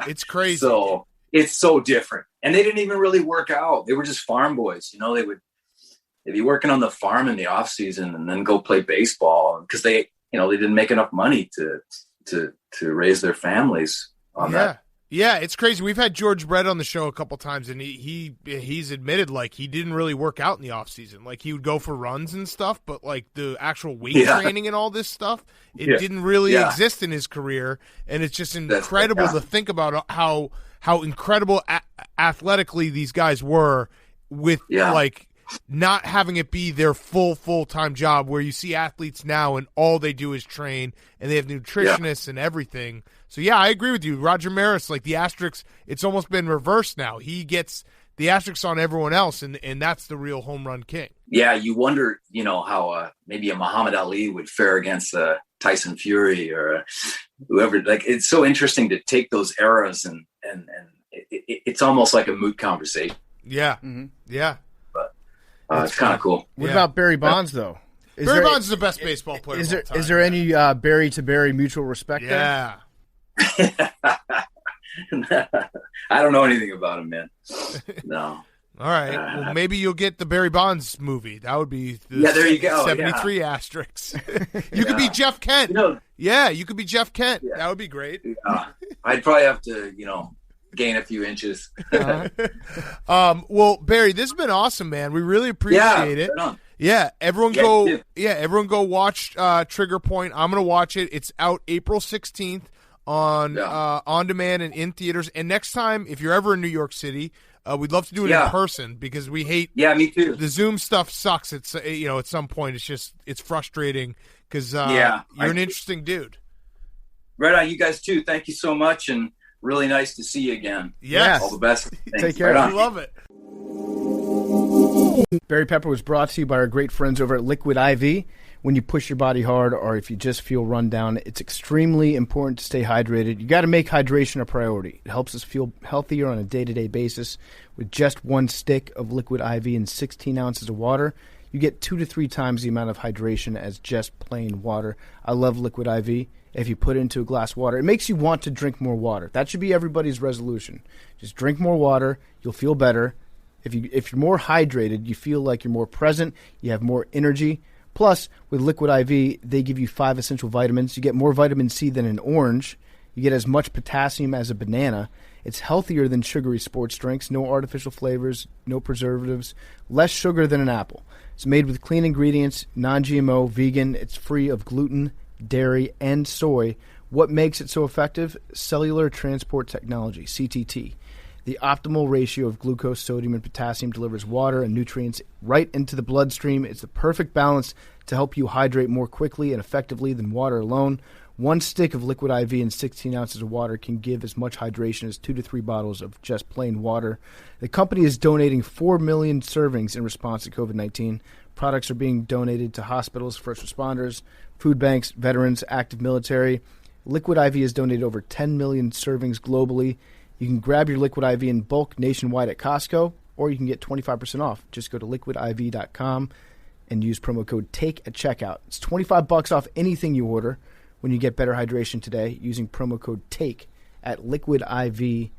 It's crazy. So it's so different. And they didn't even really work out. They were just farm boys. They'd be working on the farm in the off season and then go play baseball because they didn't make enough money to raise their families on that. Yeah, it's crazy. We've had George Brett on the show a couple times, and he's admitted like he didn't really work out in the off season. Like he would go for runs and stuff, but like the actual weight training and all this stuff, it didn't really exist in his career. And it's just incredible to think about how incredible athletically these guys were with like not having it be their full-time job, where you see athletes now and all they do is train and they have nutritionists and everything. So yeah, I agree with you. Roger Maris, like the asterisk, it's almost been reversed now. He gets the asterisk on everyone else, and that's the real home run king. Yeah, you wonder, how maybe a Muhammad Ali would fare against Tyson Fury or whoever. Like, it's so interesting to take those eras and it's almost like a moot conversation. Yeah, yeah. It's kind of cool. What about Barry Bonds, though? Barry Bonds is the best baseball player. Is there any Barry to Barry mutual respect there? I don't know anything about him, man. No. All right. Well, maybe you'll get the Barry Bonds movie. That would be there you go. 73 asterisks. You could be Jeff Kent. You could be Jeff Kent. Yeah. That would be great. I'd probably have to, gain a few inches. Well, Barry, this has been awesome, man. We really appreciate it. Yeah, everyone go watch Trigger Point. I'm gonna watch it. It's out April 16th on demand and in theaters. And next time, if you're ever in New York City, we'd love to do it in person because we hate. Yeah, me too. The Zoom stuff sucks. It's at some point it's frustrating because you're an interesting dude. Right on, you guys too. Thank you so much, and really nice to see you again. Yes. All the best. Thanks. Take care. I love it. Barry Pepper was brought to you by our great friends over at Liquid IV. When you push your body hard or if you just feel run down, it's extremely important to stay hydrated. You got to make hydration a priority. It helps us feel healthier on a day-to-day basis. With just one stick of Liquid IV and 16 ounces of water, you get 2 to 3 times the amount of hydration as just plain water. I love Liquid IV. If you put it into a glass of water, it makes you want to drink more water. That should be everybody's resolution. Just drink more water. You'll feel better. If you're more hydrated, you feel like you're more present. You have more energy. Plus, with Liquid IV, they give you 5 essential vitamins. You get more vitamin C than an orange. You get as much potassium as a banana. It's healthier than sugary sports drinks. No artificial flavors, no preservatives, less sugar than an apple. It's made with clean ingredients, non-GMO, vegan. It's free of gluten, dairy, and soy. What makes it so effective? Cellular Transport Technology, CTT. The optimal ratio of glucose, sodium, and potassium delivers water and nutrients right into the bloodstream. It's the perfect balance to help you hydrate more quickly and effectively than water alone. One stick of Liquid IV and 16 ounces of water can give as much hydration as 2 to 3 bottles of just plain water. The company is donating 4 million servings in response to COVID-19. Products are being donated to hospitals, first responders, food banks, veterans, active military. Liquid IV has donated over 10 million servings globally. You can grab your Liquid IV in bulk nationwide at Costco, or you can get 25% off. Just go to liquidiv.com and use promo code TAKE at checkout. It's $25 off anything you order when you get better hydration today using promo code TAKE at liquidiv.com.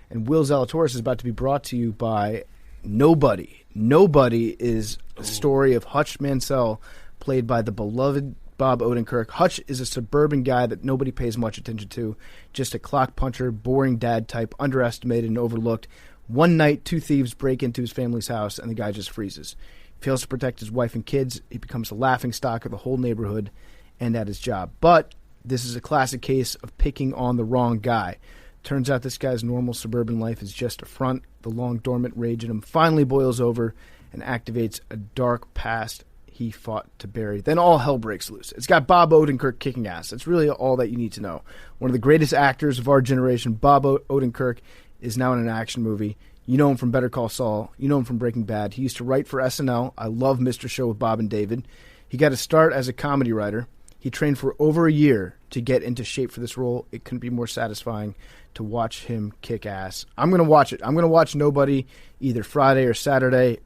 And Will Zalatoris is about to be brought to you by Nobody. Nobody is a story of Hutch Mansell, played by the beloved Bob Odenkirk. Hutch is a suburban guy that nobody pays much attention to. Just a clock puncher, boring dad type, underestimated and overlooked. One night, 2 thieves break into his family's house, and the guy just freezes. He fails to protect his wife and kids. He becomes a laughingstock of the whole neighborhood and at his job. But this is a classic case of picking on the wrong guy. Turns out this guy's normal suburban life is just a front. The long dormant rage in him finally boils over and activates a dark past he fought to bury. Then all hell breaks loose. It's got Bob Odenkirk kicking ass. That's really all that you need to know. One of the greatest actors of our generation, Bob Odenkirk, is now in an action movie. You know him from Better Call Saul. You know him from Breaking Bad. He used to write for SNL. I love Mr. Show with Bob and David. He got a start as a comedy writer. He trained for over a year to get into shape for this role. It couldn't be more satisfying to watch him kick ass. I'm going to watch it. I'm going to watch Nobody either Friday or Saturday.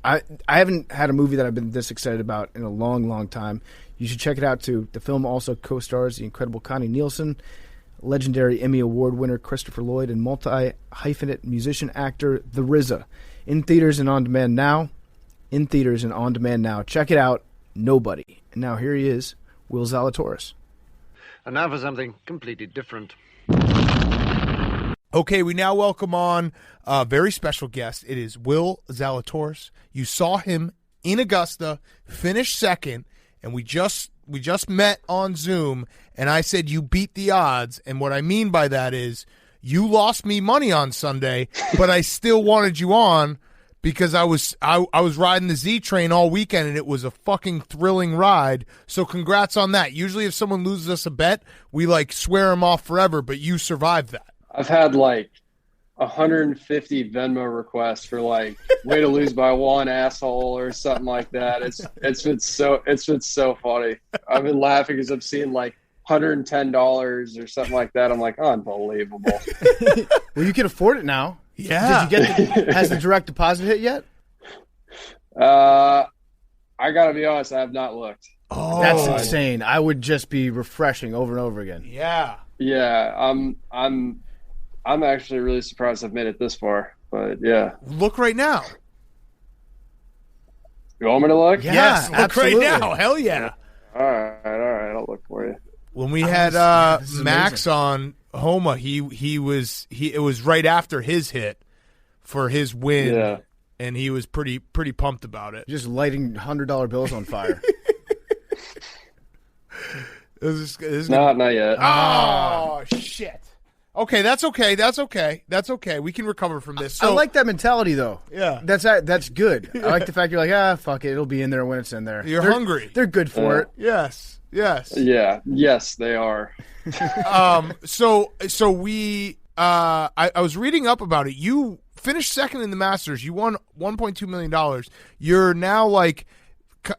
I haven't had a movie that I've been this excited about in a long, long time. You should check it out, too. The film also co-stars the incredible Connie Nielsen, legendary Emmy Award winner Christopher Lloyd, and multi-hyphenate musician actor The RZA. In theaters and on demand now. In theaters and on demand now. Check it out. Nobody. And now here he is, Will Zalatoris. And now for something completely different. Okay, we now welcome on a very special guest. It is Will Zalatoris. You saw him in Augusta, finish second, and we just met on Zoom, and I said you beat the odds. And what I mean by that is you lost me money on Sunday, but I still wanted you on because I was riding the Z train all weekend, and it was a fucking thrilling ride. So congrats on that. Usually if someone loses us a bet, we swear them off forever, but you survived that. I've had 150 Venmo requests for way to lose by one asshole or something like that. It's been so funny. I've been laughing because I've seen $110 or something like that. I'm like, unbelievable. Well, you can afford it now. Yeah. Did you get has the direct deposit hit yet? I gotta be honest, I have not looked. Oh, that's insane. I would just be refreshing over and over again. Yeah. Yeah, I'm actually really surprised I've made it this far, but yeah. Look right now. You want me to look? Yeah, yes, look absolutely. Right now. Hell yeah. All right. I'll look for you. When we had Max on Homa, it was right after his hit for his win, yeah. And he was pretty pumped about it. Just lighting $100 bills on fire. Not yet. Oh, shit. Okay, that's okay. That's okay. We can recover from this. So, I like that mentality, though. Yeah. That's good. I like the fact you're like, fuck it. It'll be in there when it's in there. You're hungry. They're good for it. Yes. Yeah. Yes, they are. So we I was reading up about it. You finished second in the Masters. You won $1.2 million. You're now like,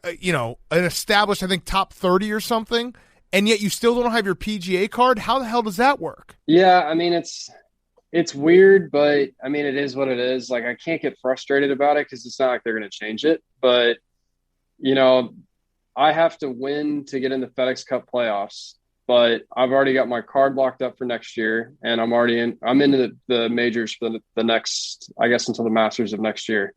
an established, I think, top 30 or something, and yet you still don't have your PGA card. How the hell does that work? Yeah, I mean, it's weird, but I mean, it is what it is. Like, I can't get frustrated about it because it's not like they're going to change it. But, I have to win to get in the FedEx Cup playoffs. But I've already got my card locked up for next year, and I'm into the majors for the next, I guess, until the Masters of next year.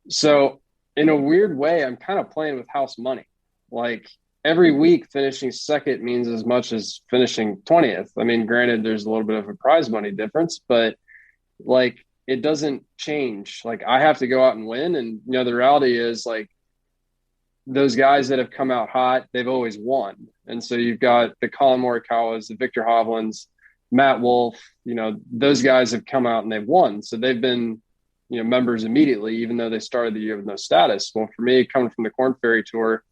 So in a weird way, I'm kind of playing with house money. Like, every week finishing second means as much as finishing 20th. I mean, granted, there's a little bit of a prize money difference, but like, it doesn't change. Like, I have to go out and win. And, the reality is, like, those guys that have come out hot, they've always won. And so you've got the Colin Morikawas, the Victor Hovlands, Matt Wolff, those guys have come out and they've won. So they've been, members immediately, even though they started the year with no status. Well, for me, coming from the Korn Ferry Tour,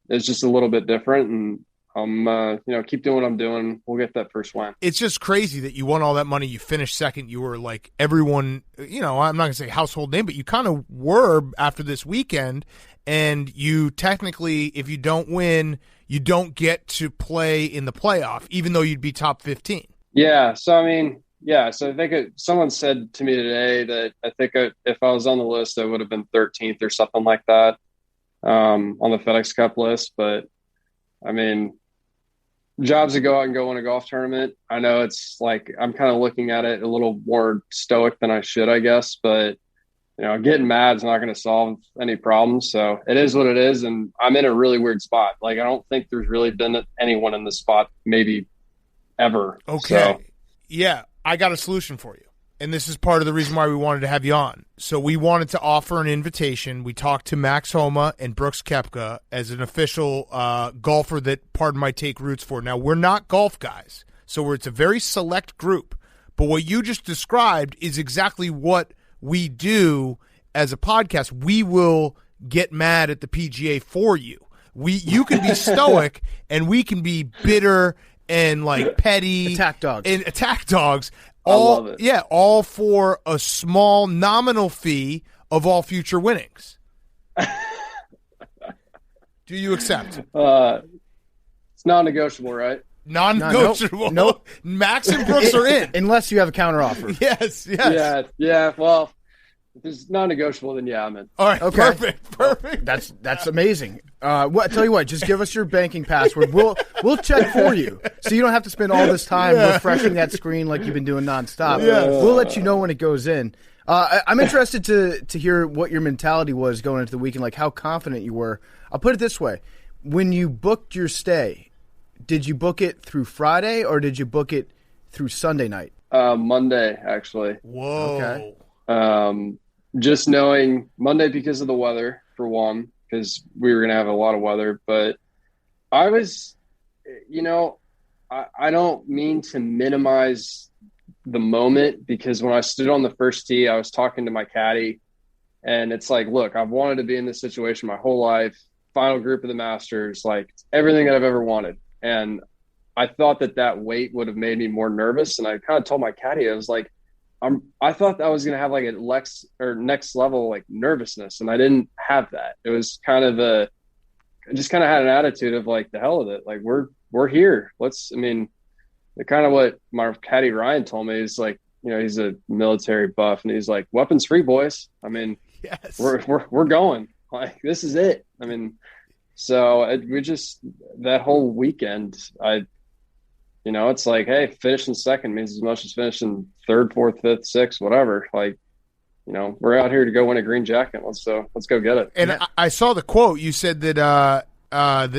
it's just a little bit different. And I'm, keep doing what I'm doing. We'll get that first win. It's just crazy that you won all that money. You finished second. You were like everyone, I'm not going to say household name, but you kind of were after this weekend. And you technically, if you don't win, you don't get to play in the playoff, even though you'd be top 15. Yeah. So, I mean, so I think someone said to me today that I think if I was on the list, I would have been 13th or something like that on the FedEx Cup list. But, I mean, jobs to go out and go win a golf tournament. I know it's like I'm kind of looking at it a little more stoic than I should, I guess. But, getting mad is not going to solve any problems. So it is what it is. And I'm in a really weird spot. Like, I don't think there's really been anyone in this spot maybe ever. Okay. So. Yeah, I got a solution for you. And this is part of the reason why we wanted to have you on. So we wanted to offer an invitation. We talked to Max Homa and Brooks Koepka as an official golfer that Pardon My Take roots for. Now, we're not golf guys, so it's a very select group. But what you just described is exactly what we do as a podcast. We will get mad at the PGA for you. You can be stoic, and we can be bitter and like petty attack dogs. I love it. Yeah, all for a small nominal fee of all future winnings. Do you accept? It's non-negotiable, right? Non-negotiable. Nope. Max and Brooks are in. Unless you have a counteroffer. Yes. Yeah. Well, if it's non-negotiable, then yeah, I'm in. All right. Okay. Perfect. That's amazing. I tell you what, just give us your banking password. We'll check for you, so you don't have to spend all this time refreshing that screen like you've been doing nonstop. Yeah. We'll let you know when it goes in. I'm interested to hear what your mentality was going into the weekend, like how confident you were. I'll put it this way: when you booked your stay, did you book it through Friday or did you book it through Sunday night? Monday, actually. Whoa. Okay. Just knowing Monday because of the weather, for one, because we were going to have a lot of weather. But I was, I don't mean to minimize the moment, because when I stood on the first tee, I was talking to my caddy, and it's like, look, I've wanted to be in this situation my whole life. Final group of the Masters, like everything that I've ever wanted. And I thought that weight would have made me more nervous. And I kind of told my caddy, I was like, I thought I was going to have like a next level, like nervousness. And I didn't have that. It was kind of I just kind of had an attitude of like, the hell with it. Like we're here. The kind of what my caddy Ryan told me is like, he's a military buff, and he's like, weapons free, boys. Yes, we're going. Like, this is it. So we just, that whole weekend, it's like, hey, finishing second means as much as finishing third, fourth, fifth, sixth, whatever. Like, we're out here to go win a green jacket. Let's go get it. And I saw the quote. You said that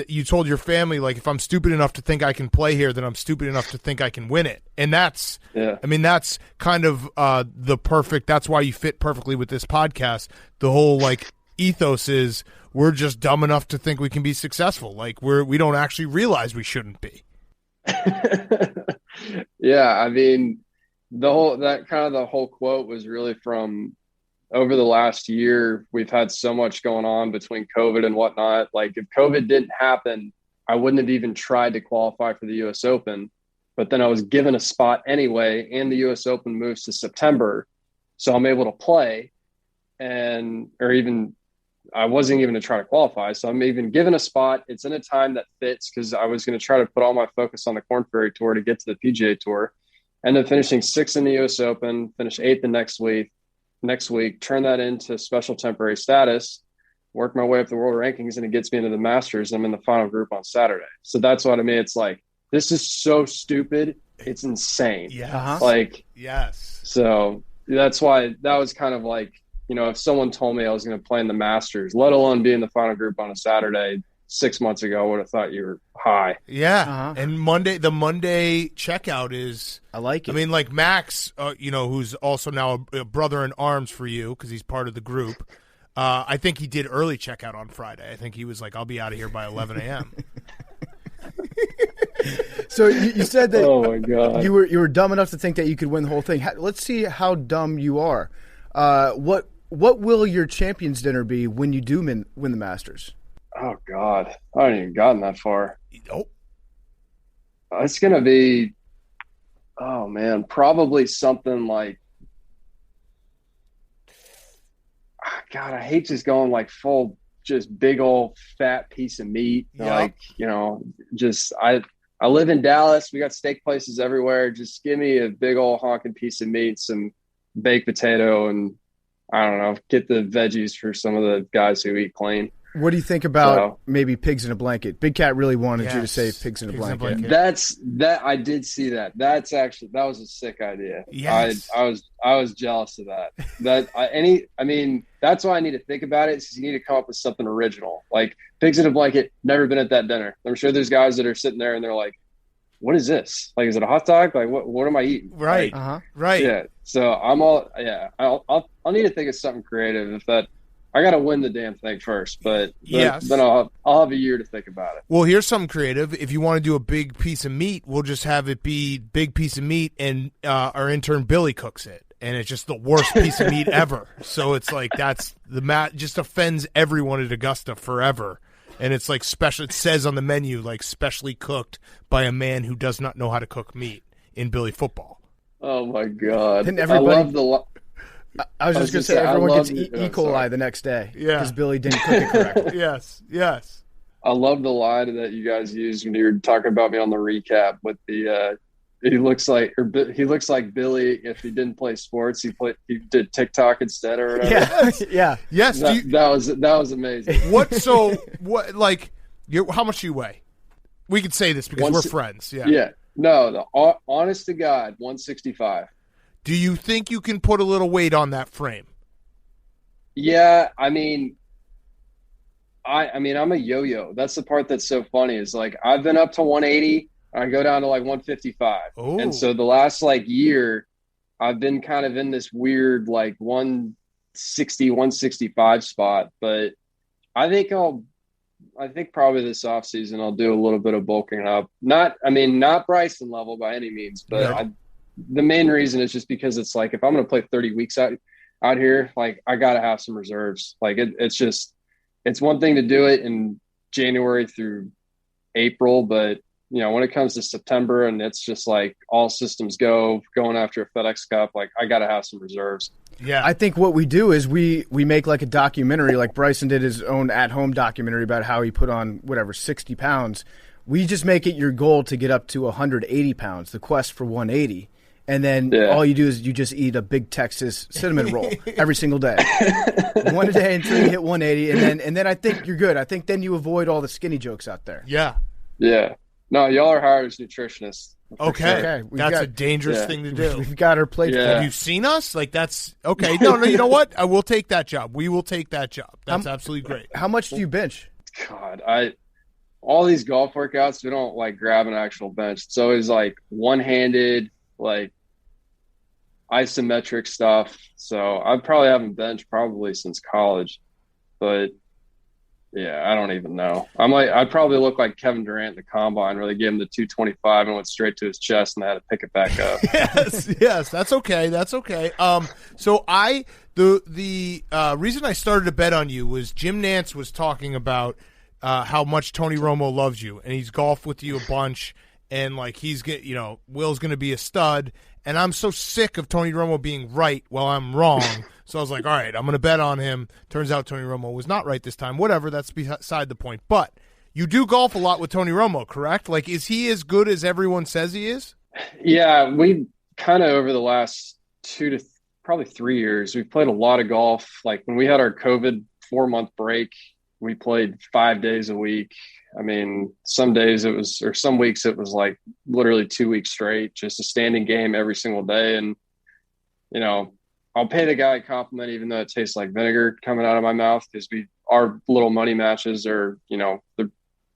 you told your family, like, if I'm stupid enough to think I can play here, then I'm stupid enough to think I can win it. And that's, that's kind of that's why you fit perfectly with this podcast. The whole, like, ethos is we're just dumb enough to think we can be successful. Like we don't actually realize we shouldn't be. Yeah, I mean, the whole quote was really from over the last year. We've had so much going on between COVID and whatnot. Like, if COVID didn't happen, I wouldn't have even tried to qualify for the U.S. Open. But then I was given a spot anyway, and the U.S. Open moves to September, so I'm able to play, I wasn't even to try to qualify. So I'm even given a spot. It's in a time that fits because I was going to try to put all my focus on the Korn Ferry Tour to get to the PGA Tour. And then finishing 6th in the U.S. Open, finish 8th the next week, turn that into special temporary status, work my way up the world rankings, and it gets me into the Masters. I'm in the final group on Saturday. So that's what I mean. It's like, this is so stupid. It's insane. Yeah. Yes. So that's why that was kind of like, if someone told me I was going to play in the Masters, let alone be in the final group on a Saturday 6 months ago, I would have thought you were high. Yeah. And the Monday checkout is, I like it. I mean, like Max, who's also now a brother in arms for you because he's part of the group. I think he did early checkout on Friday. I think he was like, I'll be out of here by 11 a.m. So you said that oh my God. you were dumb enough to think that you could win the whole thing. Let's see how dumb you are. What will your champions dinner be when you do win the Masters? Oh God, I haven't even gotten that far. Nope. It's gonna be, oh man, probably something like, God, I hate just going like full, just big old fat piece of meat. Yep. Like, I live in Dallas. We got steak places everywhere. Just give me a big old honking piece of meat, some baked potato, and I don't know, get the veggies for some of the guys who eat clean. What do you think about maybe pigs in a blanket? Big Cat really wanted you to say pigs in a blanket. I did see that. That was a sick idea. Yes. I was jealous of that. That's why I need to think about it, is you need to come up with something original. Like, pigs in a blanket, never been at that dinner. I'm sure there's guys that are sitting there and they're like, what is this? Like, is it a hot dog? Like, what am I eating? Right. Like, Right. Yeah. So I'll need to think of something creative. I got to win the damn thing first, but then I'll have a year to think about it. Well, here's something creative. If you want to do a big piece of meat, we'll just have it be big piece of meat, and our intern Billy cooks it, and it's just the worst piece of meat ever. So it's like just offends everyone at Augusta forever. And it's like special. It says on the menu, like, specially cooked by a man who does not know how to cook meat in Billy football. Oh my God! And everybody, I love the. I was just going to say, everyone gets E. coli the next day because Billy didn't cook it correctly. Yes. I love the line that you guys used when you were talking about me on the recap with the he looks like Billy if he didn't play sports, he did TikTok instead or whatever. Yeah. Yes. That was amazing. How much do you weigh? We could say this because we're friends. Yeah. Yeah. No, honest to God, 165. Do you think you can put a little weight on that frame? Yeah, I mean, I'm a yo-yo. That's the part that's so funny is, like, I've been up to 180. I go down to like 155. Oh. And so the last year, I've been kind of in this weird 160, 165 spot. But I think probably this offseason I'll do a little bit of bulking up. Not Bryson level by any means, but the main reason is just because it's like, if I'm going to play 30 weeks out here, like, I got to have some reserves. Like, it's one thing to do it in January through April, but when it comes to September and it's just like all systems going after a FedEx Cup, like, I got to have some reserves. Yeah. I think what we do is we make like a documentary, like Bryson did his own at-home documentary about how he put on 60 pounds. We just make it your goal to get up to 180 pounds, the quest for 180. And then all you do is you just eat a big Texas cinnamon roll every single day. One a day until you hit 180. And then I think you're good. I think then you avoid all the skinny jokes out there. Yeah. Yeah. No, y'all are hired as nutritionists. Okay. That's a dangerous thing to do. We've got our plate. Yeah. Have you seen us? Like, that's okay. No, you know what? I will take that job. We will take that job. That's absolutely great. How much do you bench? God, all these golf workouts, we don't like grab an actual bench. It's always like one-handed, like isometric stuff. So I probably haven't benched since college. but yeah, I don't even know. I'd probably look like Kevin Durant in the combine where they gave him the 225 and went straight to his chest and they had to pick it back up. yes, that's okay. So the reason I started to bet on you was Jim Nantz was talking about how much Tony Romo loves you, and he's golfed with you a bunch, and like Will's going to be a stud, and I'm so sick of Tony Romo being right while I'm wrong. So I was like, all right, I'm going to bet on him. Turns out Tony Romo was not right this time. Whatever, that's beside the point. But you do golf a lot with Tony Romo, correct? Like, is he as good as everyone says he is? Yeah, we kind of over the last 2 to probably 3 years, we've played a lot of golf. Like when we had our COVID 4-month break, we played 5 days a week. I mean, some days it was, or some weeks it was like literally 2 weeks straight, just a standing game every single day. And, I'll pay the guy a compliment, even though it tastes like vinegar coming out of my mouth, because our little money matches are,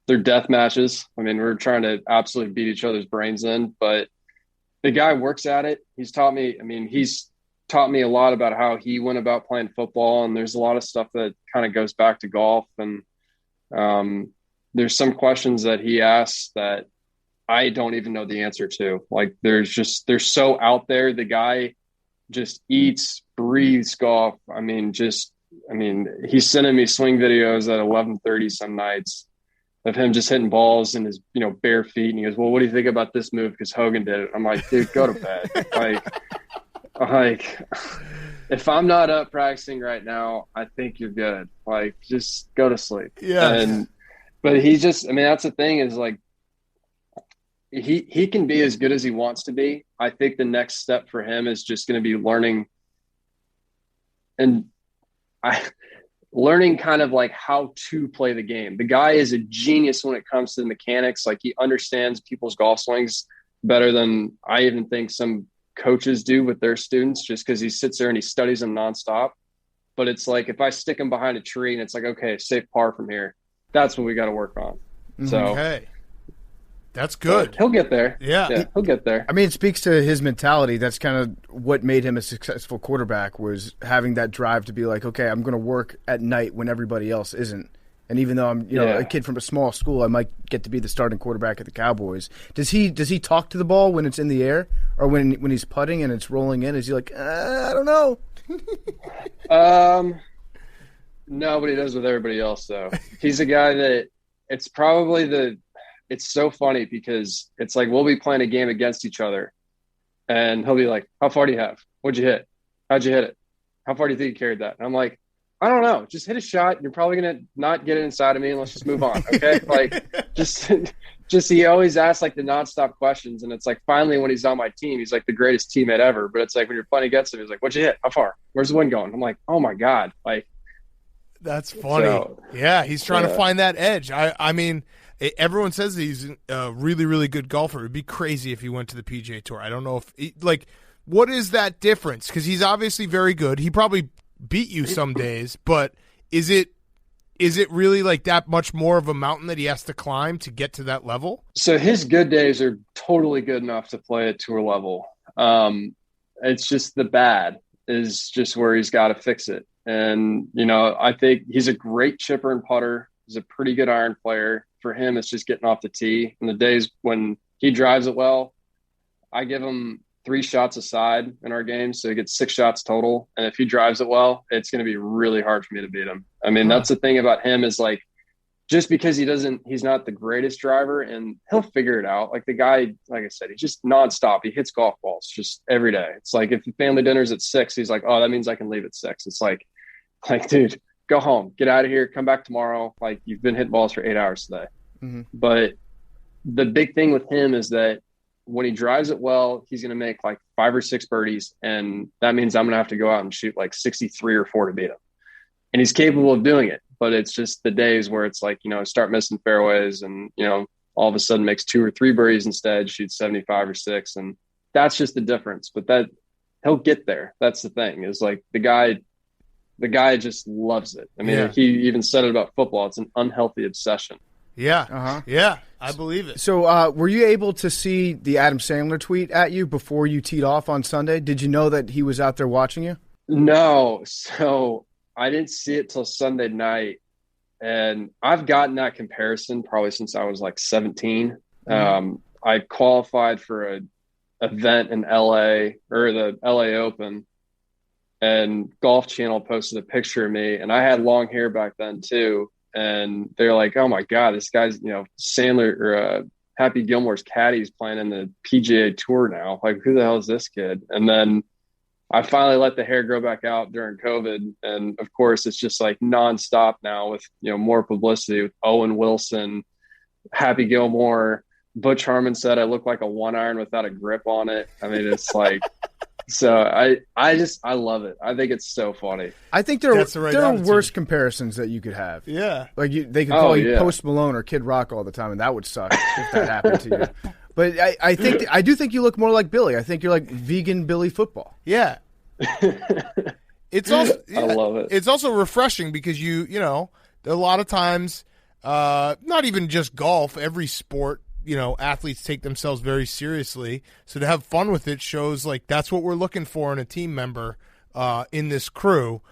they're death matches. I mean, we're trying to absolutely beat each other's brains in, but the guy works at it. He's taught me a lot about how he went about playing football. And there's a lot of stuff that kind of goes back to golf. And there's some questions that he asks that I don't even know the answer to. Like they're so out there. The guy just eats, breathes golf. He's sending me swing videos at 11:30 some nights of him just hitting balls in his, bare feet. And he goes, well, what do you think about this move? Because Hogan did it. I'm like, dude, go to bed. like, if I'm not up practicing right now, I think you're good. Like, just go to sleep. Yeah. But he just, that's the thing is like, he can be as good as he wants to be. I think the next step for him is just going to be learning kind of like how to play the game. The guy is a genius when it comes to the mechanics. Like he understands people's golf swings better than I even think some coaches do with their students, just because he sits there and he studies them nonstop. But it's like, if I stick him behind a tree and it's like, okay, safe par from here, that's what we got to work on. So okay. That's good. He'll get there. Yeah, he'll get there. I mean, it speaks to his mentality. That's kind of what made him a successful quarterback, was having that drive to be like, okay, I'm going to work at night when everybody else isn't. And even though I'm, a kid from a small school, I might get to be the starting quarterback at the Cowboys. Does he talk to the ball when it's in the air, or when he's putting and it's rolling in? Is he like, I don't know? No, but he does with everybody else, though. He's a guy that it's so funny because it's like we'll be playing a game against each other and he'll be like, how far do you have? What'd you hit? How'd you hit it? How far do you think you carried that? And I'm like, I don't know. Just hit a shot. You're probably going to not get it inside of me and let's just move on. Okay. Like just he always asks like the nonstop questions. And it's like, finally, when he's on my team, he's like the greatest teammate ever. But it's like, when you're playing against him, he's like, what'd you hit? How far? Where's the wind going? I'm like, oh my God. Like, that's funny. So, yeah. He's trying to find that edge. I mean, everyone says he's a really, really good golfer. It'd be crazy if he went to the PGA Tour. I don't know what is that difference? Because he's obviously very good. He probably beat you some days, but is it really like that much more of a mountain that he has to climb to get to that level? So his good days are totally good enough to play at tour level. It's just the bad is just where he's got to fix it. And, I think he's a great chipper and putter. He's a pretty good iron player. For him, it's just getting off the tee. And the days when he drives it well, I give him 3 shots aside in our game, so he gets 6 shots total. And if he drives it well, it's going to be really hard for me to beat him. I mean, that's the thing about him is like, just because he's not the greatest driver, and he'll figure it out. Like the guy, like I said, he's just nonstop. He hits golf balls just every day. It's like if the family dinner's at 6, he's like, oh, that means I can leave at 6. It's like, dude, go home, get out of here, come back tomorrow. Like you've been hitting balls for 8 hours today. Mm-hmm. But the big thing with him is that when he drives it well, he's going to make like 5 or 6 birdies. And that means I'm going to have to go out and shoot like 63 or 4 to beat him. And he's capable of doing it. But it's just the days where it's like, start missing fairways and, all of a sudden makes 2 or 3 birdies instead, shoots 75 or 6. And that's just the difference. But that he'll get there. That's the thing is like the guy just loves it. I mean, He even said it about football. It's an unhealthy obsession. Yeah. Uh-huh. Yeah. I believe it. So were you able to see the Adam Sandler tweet at you before you teed off on Sunday? Did you know that he was out there watching you? No. So I didn't see it till Sunday night, and I've gotten that comparison probably since I was like 17. I qualified for an event in LA, or the LA Open, and Golf Channel posted a picture of me, and I had long hair back then too. And they're like, "Oh my God, this guy's, Sandler or Happy Gilmore's caddy's playing in the PGA Tour now. Like, who the hell is this kid?" And then I finally let the hair grow back out during COVID. And of course, it's just like nonstop now with, more publicity with Owen Wilson, Happy Gilmore. Butch Harmon said I look like a 1-iron without a grip on it. I mean, it's like, so I love it. I think it's so funny. I think there are worse comparisons that you could have. Yeah. Like they could call you Post Malone or Kid Rock all the time, and that would suck if that happened to you. But I do think you look more like Billy. I think you're like vegan Billy football. Yeah. It's also I love it. It's also refreshing because a lot of times, not even just golf, every sport, athletes take themselves very seriously. So to have fun with it shows like that's what we're looking for in a team member in this crew.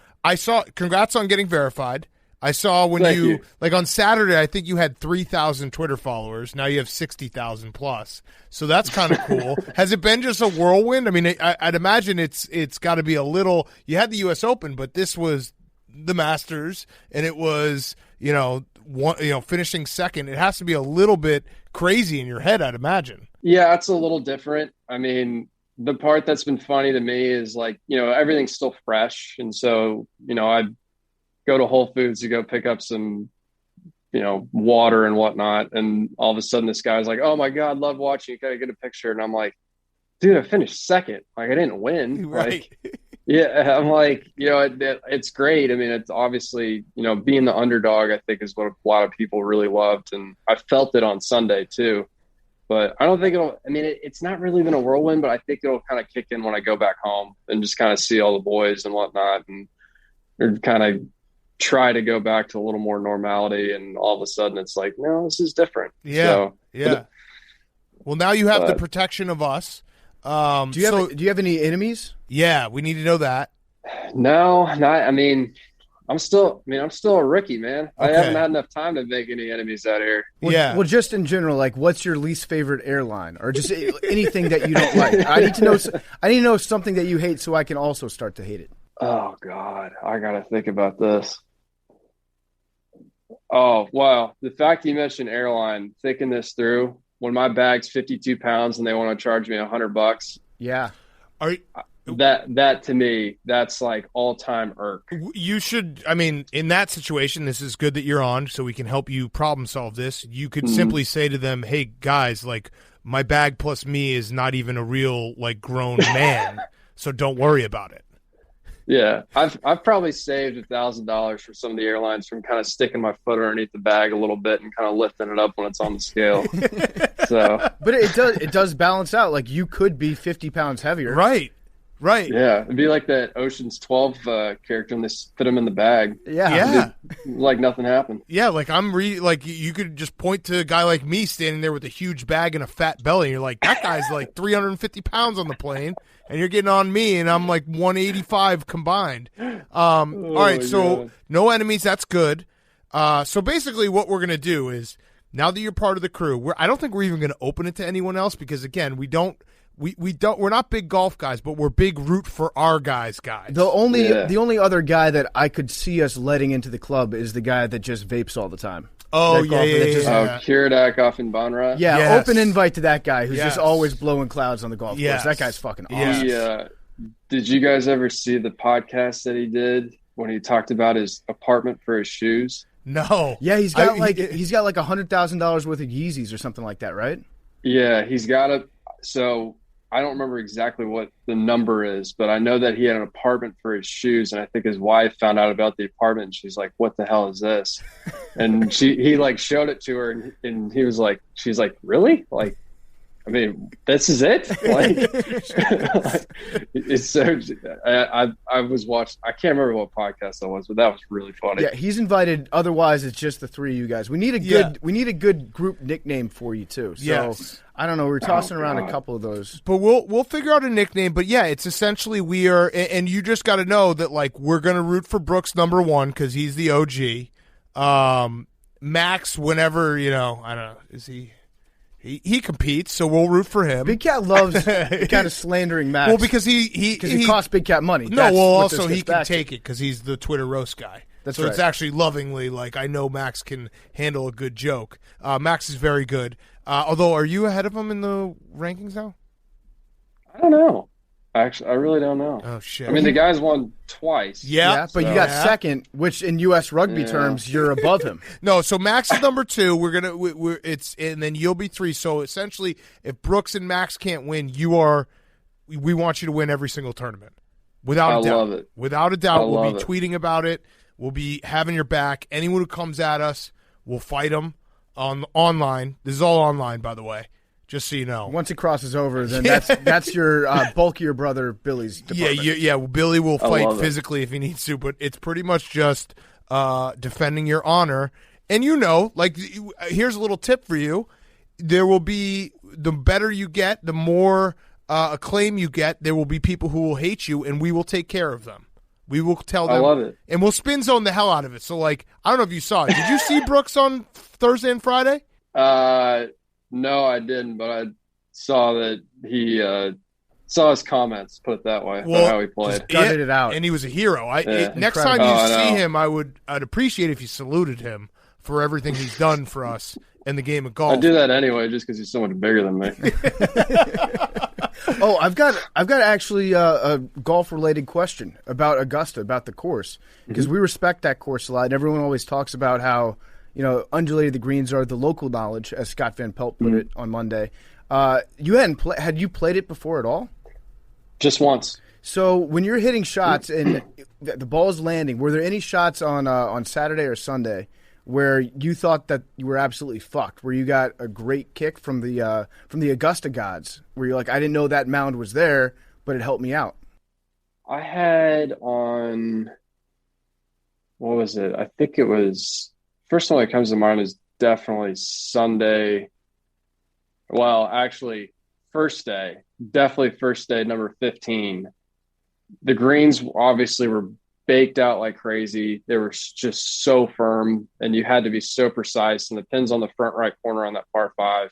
Congrats on getting verified. I saw when you on Saturday, I think you had 3,000 Twitter followers. Now you have 60,000 plus. So that's kind of cool. Has it been just a whirlwind? I mean, I'd imagine it's got to be a little. You had the U.S. Open, but this was the Masters, and it was finishing second. It has to be a little bit crazy in your head, I'd imagine. Yeah, it's a little different. I mean, the part that's been funny to me is like, everything's still fresh, and so I go to Whole Foods to go pick up some, water and whatnot. And all of a sudden this guy's like, "Oh my God, love watching you. Can I get a picture?" And I'm like, "Dude, I finished second. Like, I didn't win." Right. Like, yeah. I'm like, it's great. I mean, it's obviously, being the underdog, I think is what a lot of people really loved. And I felt it on Sunday too, but I don't think it's not really been a whirlwind, but I think it'll kind of kick in when I go back home and just kind of see all the boys and whatnot, and kind of try to go back to a little more normality, and all of a sudden it's like, no, this is different. Yeah. Well, now you have the protection of us. Do you have any enemies? Yeah, we need to know that. No, not. I mean, I'm still a rookie, man. Okay. I haven't had enough time to make any enemies out here. Well, just in general, like, what's your least favorite airline, or just anything that you don't like? I need to know something that you hate, so I can also start to hate it. Oh God, I gotta think about this. Oh, wow. The fact you mentioned airline, thinking this through, when my bag's 52 pounds and they want to charge me $100. Yeah. That to me, that's like all-time irk. You should, in that situation, this is good that you're on so we can help you problem solve this. You could simply say to them, "Hey guys, like, my bag plus me is not even a real like grown man. So don't worry about it." Yeah, I've probably saved $1,000 for some of the airlines from kind of sticking my foot underneath the bag a little bit and kind of lifting it up when it's on the scale. But it does balance out. Like, you could be 50 pounds heavier. Right. Yeah, it'd be like that Ocean's 12 character when they fit him in the bag. Yeah. Like nothing happened. Yeah, like you could just point to a guy like me standing there with a huge bag and a fat belly, and you're like, that guy's like 350 pounds on the plane, and you're getting on me, and I'm like 185 combined. All right, so God. No enemies, that's good. So basically what we're going to do is, now that you're part of the crew, I don't think we're even going to open it to anyone else, because again, we're not big golf guys, but we're big root for our guys. The only other guy that I could see us letting into the club is the guy that just vapes all the time. Oh, yeah. Kiradak off in Bonra. Yeah, yes. Open invite to that guy who's just always blowing clouds on the golf course. That guy's fucking awesome. Yeah. Did you guys ever see the podcast that he did when he talked about his apartment for his shoes? No. Yeah, he's got like $100,000 worth of Yeezys or something like that, right? Yeah, he's got so I don't remember exactly what the number is, but I know that he had an apartment for his shoes, and I think his wife found out about the apartment, and she's like, "What the hell is this?" And he like showed it to her, and he was like, "She's like, really?" Like, I mean, this is it. Like, it's so. I was watching. I can't remember what podcast that was, but that was really funny. Yeah, he's invited. Otherwise, it's just the three of you guys. We need a good. We need a good group nickname for you too. So Yes. I don't know. We're tossing around a couple of those, but we'll figure out a nickname. But yeah, it's essentially we are, and you just got to know that like we're gonna root for Brooks #1 because he's the OG. Max, whenever I don't know, is he? He competes, so we'll root for him. Big Cat loves kind of slandering Max. Well, because he costs Big Cat money. No, also he can take it because he's the Twitter roast guy. That's so right. It's actually lovingly like I know Max can handle a good joke. Max is very good. Although, are you ahead of him in the rankings now? I don't know. Actually, I really don't know. Oh shit! I mean, the guy's won twice. Yeah, but you got second, which in U.S. rugby terms, you're above him. No, so Max is #2. And then you'll be 3. So essentially, if Brooks and Max can't win, we want you to win every single tournament, without a doubt. Love it. Without a doubt, we'll be it. tweeting about it. We'll be having your back. Anyone who comes at us, we'll fight them online. This is all online, by the way. Just so you know. Once it crosses over, then that's your bulkier brother Billy's department. Yeah. Billy will fight physically if he needs to, but it's pretty much just defending your honor. And here's a little tip for you: there will be the better you get, the more acclaim you get. There will be people who will hate you, and we will take care of them. We will tell them. I love it, and we'll spin zone the hell out of it. So, I don't know if you saw it. Did you see Brooks on Thursday and Friday? No, I didn't, but I saw that he saw his comments, put it that way, about how he played. Gutted it out. And he was a hero. Next time you see him, I'd appreciate if you saluted him for everything he's done for us in the game of golf. I do that anyway just because he's so much bigger than me. Oh, I've got actually a golf-related question about Augusta, about the course, because we respect that course a lot, and everyone always talks about how undulated the greens are the local knowledge, as Scott Van Pelt put it on Monday. You had you played it before at all? Just once. So when you're hitting shots and the ball's landing, were there any shots on Saturday or Sunday where you thought that you were absolutely fucked, where you got a great kick from the Augusta gods, where you're like, I didn't know that mound was there, but it helped me out? I had on, what was it? I think it was, first one that comes to mind is definitely Sunday. Well, actually, definitely first day, number 15. The greens obviously were baked out like crazy. They were just so firm, and you had to be so precise. And the pin's on the front right corner on that par 5.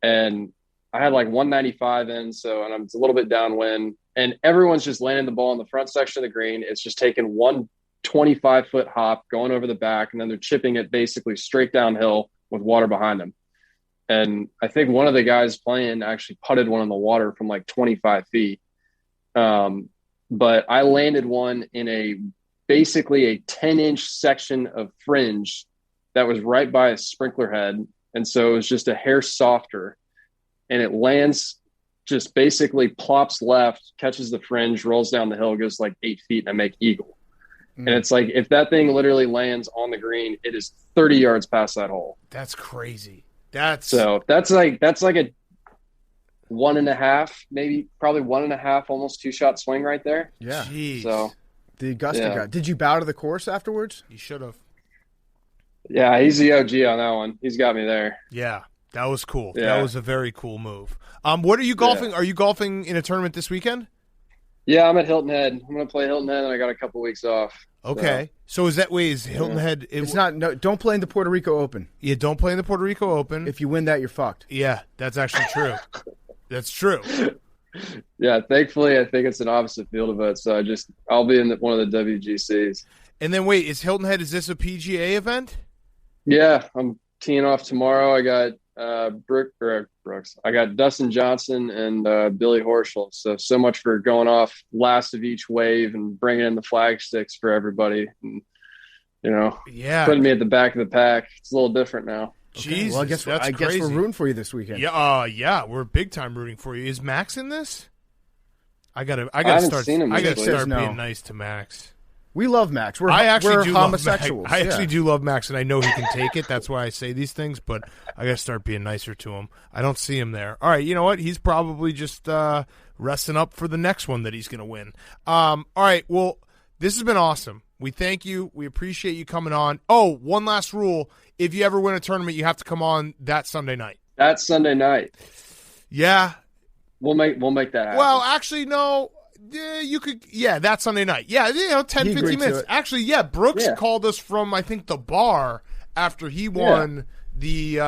And I had 195 in, and I'm a little bit downwind. And everyone's just landing the ball in the front section of the green. It's just taking one 25-foot hop going over the back, and then they're chipping it basically straight downhill with water behind them. And I think one of the guys playing actually putted one in the water from 25 feet. But I landed one in basically a 10-inch section of fringe that was right by a sprinkler head. And so it was just a hair softer, and it lands, just basically plops left, catches the fringe, rolls down the hill, goes 8 feet, and I make eagle. And it's if that thing literally lands on the green, it is 30 yards past that hole. That's crazy. That's like a 1.5, maybe probably 1.5, almost 2-shot swing right there. Yeah. Jeez. So the Augusta guy. Did you bow to the course afterwards? You should have. Yeah, he's the OG on that one. He's got me there. Yeah, that was cool. Yeah. That was a very cool move. What are you golfing? Yeah. Are you golfing in a tournament this weekend? Yeah, I'm at Hilton Head. I'm going to play Hilton Head, and I got a couple weeks off. Okay. So is Hilton Head? It's not. No, don't play in the Puerto Rico Open. Yeah, don't play in the Puerto Rico Open. If you win that, you're fucked. Yeah, that's actually true. That's true. Yeah, thankfully, I think it's an opposite field of it, so I'll be in one of the WGCs. And then wait, is Hilton Head? Is this a PGA event? Yeah, I'm teeing off tomorrow. I got Brooks. I got Dustin Johnson and Billy Horschel. So much for going off last of each wave and bringing in the flag sticks for everybody. And, putting me at the back of the pack. It's a little different now. Jesus, well, I guess we're rooting for you this weekend. Yeah, we're big time rooting for you. Is Max in this? I gotta start. Seen him I gotta start no. being nice to Max. We love Max. We're homosexuals. I actually do love Max, and I know he can take it. That's why I say these things, but I got to start being nicer to him. I don't see him there. All right, you know what? He's probably just resting up for the next one that he's going to win. All right, well, this has been awesome. We thank you. We appreciate you coming on. Oh, one last rule. If you ever win a tournament, you have to come on that Sunday night. That Sunday night. Yeah. We'll make that happen. Well, actually, no. Yeah, you could. Yeah, that Sunday night. Yeah, 10, 15 minutes. Actually, yeah, Brooks called us from, I think, the bar after he won the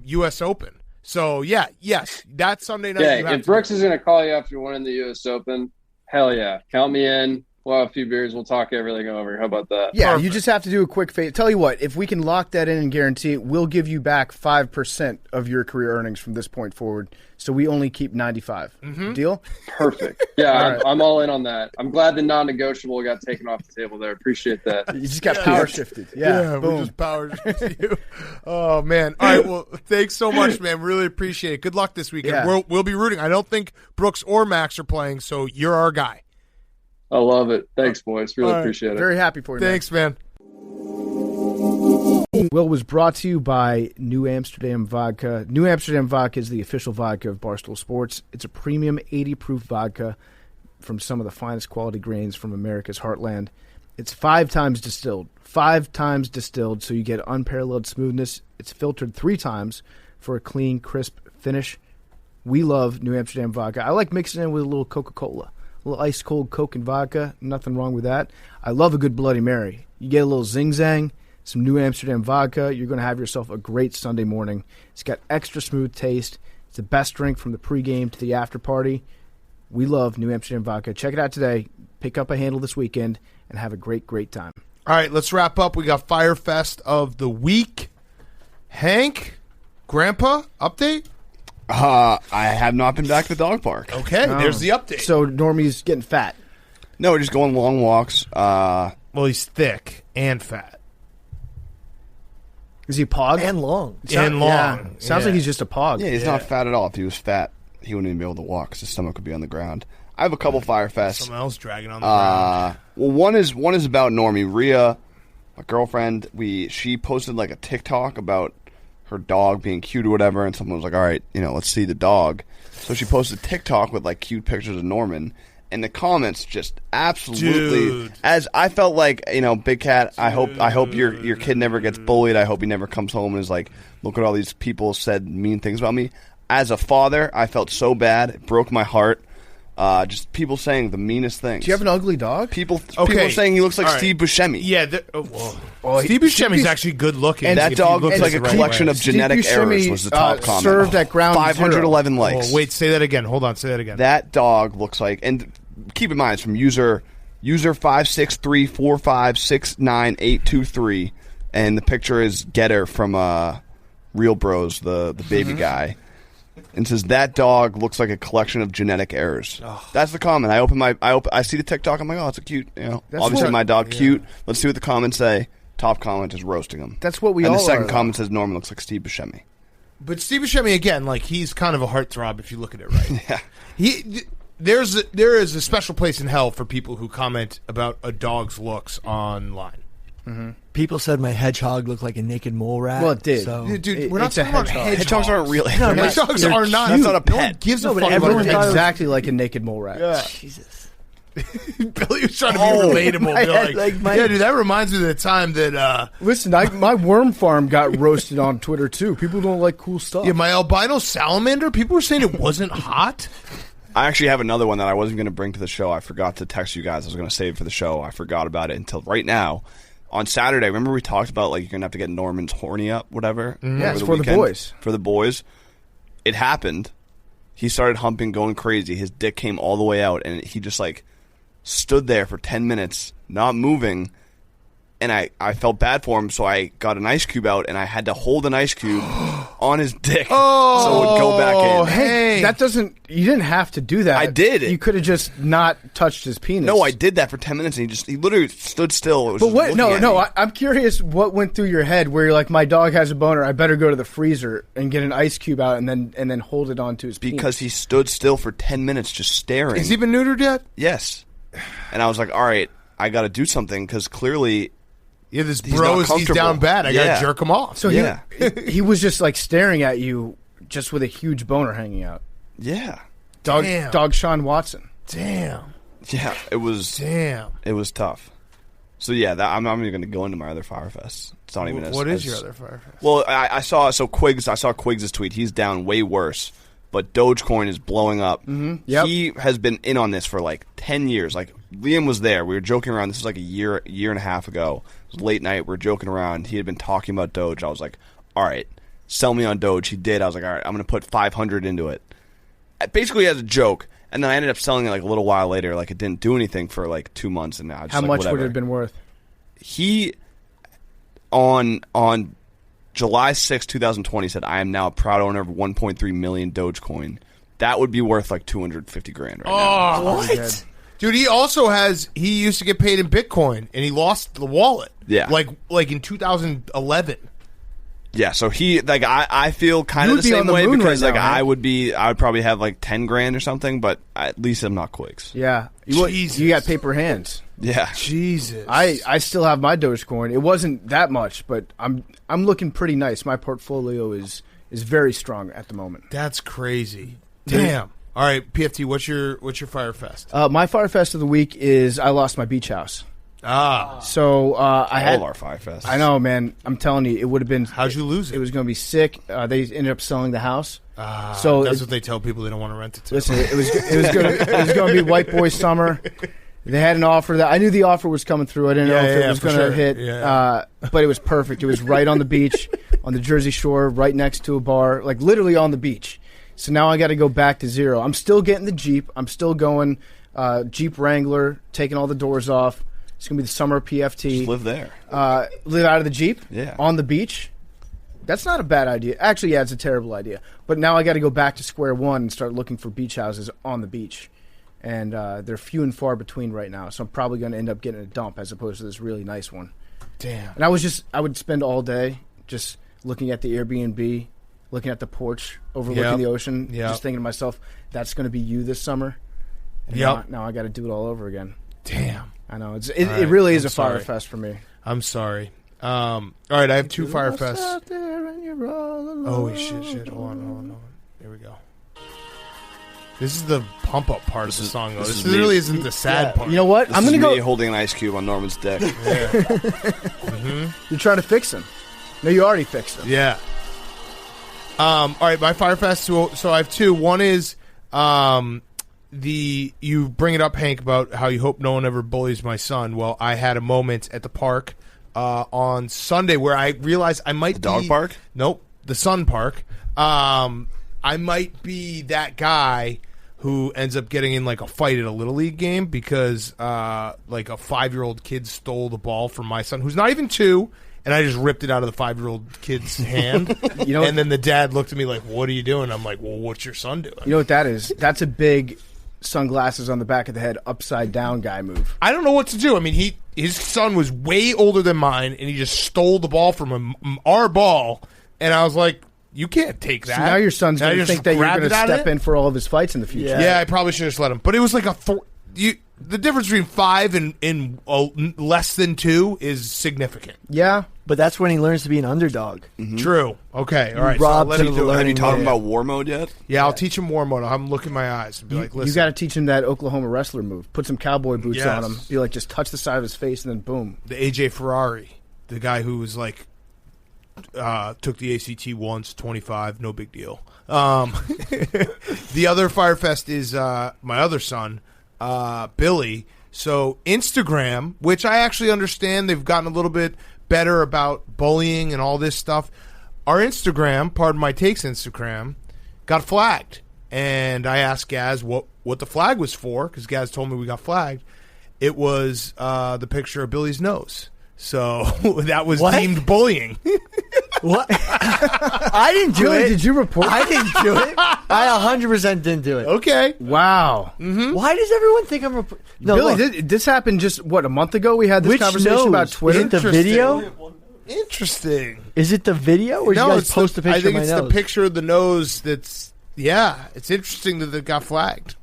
U.S. Open. So, yes, that Sunday night. Yeah, if Brooks is going to call you after winning the U.S. Open, hell yeah. Count me in. We'll have a few beers. We'll talk everything over. How about that? Yeah, Perfect. You just have to do a quick favor. Tell you what, if we can lock that in and guarantee it, we'll give you back 5% of your career earnings from this point forward. So we only keep 95. Mm-hmm. Deal? Perfect. Yeah, I'm all in on that. I'm glad the non-negotiable got taken off the table there. Appreciate that. You just got power shifted. Yeah, we just power shifted you. Oh, man. All right, well, thanks so much, man. Really appreciate it. Good luck this weekend. Yeah. We'll be rooting. I don't think Brooks or Max are playing, so you're our guy. I love it. Thanks, boys. Really appreciate it. Very happy for you. Thanks, man. Will was brought to you by New Amsterdam Vodka. New Amsterdam Vodka is the official vodka of Barstool Sports. It's a premium 80-proof vodka from some of the finest quality grains from America's heartland. It's 5 times distilled. 5 times distilled, so you get unparalleled smoothness. It's filtered 3 times for a clean, crisp finish. We love New Amsterdam Vodka. I like mixing it with a little Coca-Cola. A little ice-cold Coke and vodka, nothing wrong with that. I love a good Bloody Mary. You get a little zing-zang, some New Amsterdam vodka, you're going to have yourself a great Sunday morning. It's got extra smooth taste. It's the best drink from the pregame to the after party. We love New Amsterdam vodka. Check it out today. Pick up a handle this weekend and have a great, great time. All right, let's wrap up. We got Fyre Fest of the week. Hank, Grandpa, update? I have not been back to the dog park. Okay, there's the update. So Normie's getting fat. No, we're just going long walks. Well, he's thick and fat. Is he pog? And long. And long. Yeah. Sounds like he's just a pog. Yeah, he's not fat at all. If he was fat, he wouldn't even be able to walk because his stomach would be on the ground. I have a couple Fyre Fests. Someone else dragging on the ground. Well, one is about Normie. Rhea, my girlfriend, she posted like a TikTok about her dog being cute or whatever, and someone was like, all right, let's see the dog. So she posted a TikTok with like cute pictures of Norman, and the comments just absolutely, as I felt like, Big Cat, I hope your kid never gets bullied. I hope he never comes home and is like, look at all these people said mean things about me. As a father, I felt so bad. It broke my heart. Just people saying the meanest things. Do you have an ugly dog? People saying he looks like Steve Buscemi. Yeah. Steve Buscemi's actually good looking. And that dog looks like a collection of genetic errors was the top comment. Served at ground 511 likes. Oh, wait, say that again. Hold on, say that again. That dog looks like, and keep in mind, it's from user 56345698823, and the picture is Getter from Real Bros, the baby guy. And says that dog looks like a collection of genetic errors. Oh. That's the comment. I see the TikTok. I'm like, oh, it's a cute. Obviously my dog cute. Let's see what the comments say. Top comment is roasting him. That's what we all are. And the second comment says Norman looks like Steve Buscemi. But Steve Buscemi again, like he's kind of a heartthrob if you look at it right. Yeah. There is a special place in hell for people who comment about a dog's looks online. Mm-hmm. People said my hedgehog looked like a naked mole rat. Well, it did. So. Dude, we're not talking about hedgehogs. Hedgehogs aren't real. No, hedgehogs are not. That's not a pet. No one gives a fuck everyone about exactly like a naked mole rat. Yeah. Jesus. Billy was trying to be relatable. Yeah, dude, that reminds me of the time that... Listen, my worm farm got roasted on Twitter, too. People don't like cool stuff. Yeah, my albino salamander, people were saying it wasn't hot. I actually have another one that I wasn't going to bring to the show. I forgot to text you guys. I was going to save it for the show. I forgot about it until right now. On Saturday, remember we talked about like you're going to have to get Norman's horny up, whatever? Mm-hmm. Yeah, it's for the boys. For the boys. It happened. He started humping, going crazy. His dick came all the way out, and he just like stood there for 10 minutes, not moving. And I felt bad for him, so I got an ice cube out, and I had to hold an ice cube on his dick so it would go back in. Hey, that doesn't... You didn't have to do that. I did. You could have just not touched his penis. No, I did that for 10 minutes, and he literally stood still. But what? No, I'm curious what went through your head where you're like, my dog has a boner, I better go to the freezer and get an ice cube out and then hold it onto his penis. Because he stood still for 10 minutes just staring. Has he been neutered yet? Yes. And I was like, all right, I got to do something because clearly, this he's bro not he's comfortable. down bad. I gotta jerk him off. So he was just like staring at you, just with a huge boner hanging out. Yeah, Dog Sean Watson. Damn. Yeah, it was. Damn. It was tough. So yeah, I'm not even going to go into my other Fyre Fest. It's not even. What is your other Fyre Fest? Well, I saw Quiggs' tweet. He's down way worse, but Dogecoin is blowing up. Mm-hmm. Yep. He has been in on this for like 10 years. Like Liam was there. We were joking around. This was like a year and a half ago. It was late night. We were joking around. He had been talking about Doge. I was like, all right, sell me on Doge. He did. I was like, all right, I'm going to put 500 into it. Basically as a joke. And then I ended up selling it like a little while later. Like it didn't do anything for like 2 months, and now just how like, much whatever. would it have been worth? He on July 6, 2020 said, "I am now a proud owner of 1.3 million Dogecoin." That would be worth like $250,000 right now. Oh, what? Dude, he used to get paid in Bitcoin, and he lost the wallet. Yeah, like in 2011. Yeah, so I feel kind of the same way because right now, I would probably have like $10,000 or something, but at least I'm not Quiggs. Yeah, you got paper hands. Yeah, Jesus. I still have my Dogecoin. It wasn't that much, but I'm looking pretty nice. My portfolio is very strong at the moment. That's crazy. Damn. All right, PFT, what's your Fyre Fest? My Fyre Fest of the week is I lost my beach house. So I had all our Fyre Fest. I know, man. I'm telling you, it would have been. How'd you lose it? It was going to be sick. They ended up selling the house. So that's what they tell people they don't want to rent it to. Listen, it was going to be white boy summer. They had an offer that I knew the offer was coming through. I didn't know if it was going to hit, but it was perfect. It was right on the beach, on the Jersey Shore, right next to a bar, like literally on the beach. So now I got to go back to zero. I'm still getting the Jeep. I'm still going Jeep Wrangler, taking all the doors off. It's going to be the summer PFT. Just live there. Live out of the Jeep? Yeah. On the beach? That's not a bad idea. Actually, yeah, it's a terrible idea. But now I got to go back to square one and start looking for beach houses on the beach. And they're few and far between right now. So I'm probably going to end up getting a dump as opposed to this really nice one. Damn. And I would spend all day just looking at the Airbnb, looking at the porch, overlooking the ocean, just thinking to myself, that's going to be you this summer. And now I got to do it all over again. Damn. I know. It really is a Fyre Fest for me. I'm sorry. All right, I have two Fyre Fests. Oh, shit. Hold on. Here we go. This is the pump-up part of the song, though. This really isn't the sad part. You know what? I'm going to go holding an ice cube on Norman's dick. You're trying to fix him. No, you already fixed him. Yeah. All right, my Fyre Fest. So I have two. One is you bring it up, Hank, about how you hope no one ever bullies my son. Well, I had a moment at the park on Sunday where I realized I might the dog park? Nope, the Sun Park. I might be that guy who ends up getting in like a fight at a Little League game because like a 5-year-old kid stole the ball from my son, who's not even 2, and I just ripped it out of the 5-year-old kid's hand. And then the dad looked at me like, "What are you doing?" I'm like, "Well, what's your son doing?" You know what that is? That's a big sunglasses on the back of the head, upside down guy move. I don't know what to do. I mean, his son was way older than mine, and he just stole the ball from him, our ball, and I was like, "You can't take that." So now your son's going to think that you're going to step in for all of his fights in the future. Yeah, I probably should have just let him. But it was like the difference between 5 and less than 2 is significant. Yeah, but that's when he learns to be an underdog. Mm-hmm. True. Okay. All right. Rob, so let me do it. Have you taught him about war mode yet? Yeah, I'll teach him war mode. I'll have him look in my eyes and be like, "Listen." You got to teach him that Oklahoma wrestler move. Put some cowboy boots on him. Be like, just touch the side of his face and then boom. The AJ Ferrari, the guy who was like, took the ACT once, 25, no big deal. The other Fyre Fest is my other son, Billy. So Instagram, which I actually understand they've gotten a little bit better about bullying and all this stuff. Our Instagram, pardon my takes Instagram, got flagged. And I asked Gaz what the flag was for, because Gaz told me we got flagged. It was the picture of Billy's nose. So that was deemed bullying. What? I didn't do it. Did you report? I didn't do it. I 100% didn't do it. Okay. Wow. Mm-hmm. Why does everyone think I'm reporting? No, Billy, this happened just, a month ago? We had this conversation about Twitter. Is it the video? Interesting. Is it the video, or did you guys post the picture of my nose? I think it's the picture of the nose that's, it's interesting that it got flagged.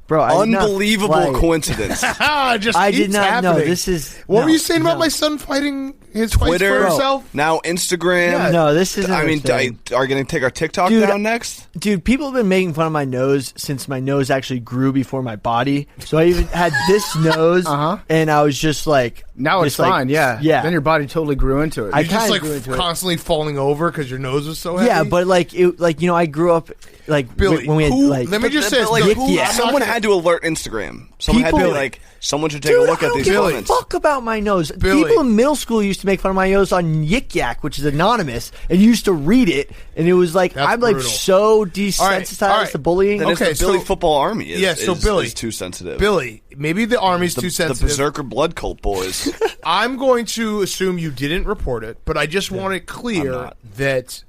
Bro, I did not Unbelievable fight. coincidence. Just I keeps did not happening. know. This is What no, were you saying about no. my son fighting his fights Twitter, for himself? now Instagram. No, this isn't. I mean, a thing. are you going to take our TikTok Dude, down next? Dude, people have been making fun of my nose since my nose actually grew before my body. So I even had this nose, and I was just like, Now it's just like- fine. Yeah. yeah. Then your body totally grew into it. I You're just kinda like grew into it. constantly falling over because your nose was so heavy. Yeah, but like, I grew up like Billy, when we had who- like. let me just say, But, like, Billy, who- yeah. someone had to alert Instagram. Someone had to be People- like, someone should take Dude, a look I at don't these give comments. a fuck about my nose. Billy. People in middle school used to make fun of my nose on Yik Yak, which is anonymous, and used to read it, and it was like That's I'm like brutal. so desensitized all right. to bullying. Then Okay, it's the Billy so- Football Army is, Yeah, so Billy- is too sensitive. Billy, maybe the Army's too the sensitive. Berserker Blood Cult boys. I'm going to assume you didn't report it, but I just want it I'm clear not. that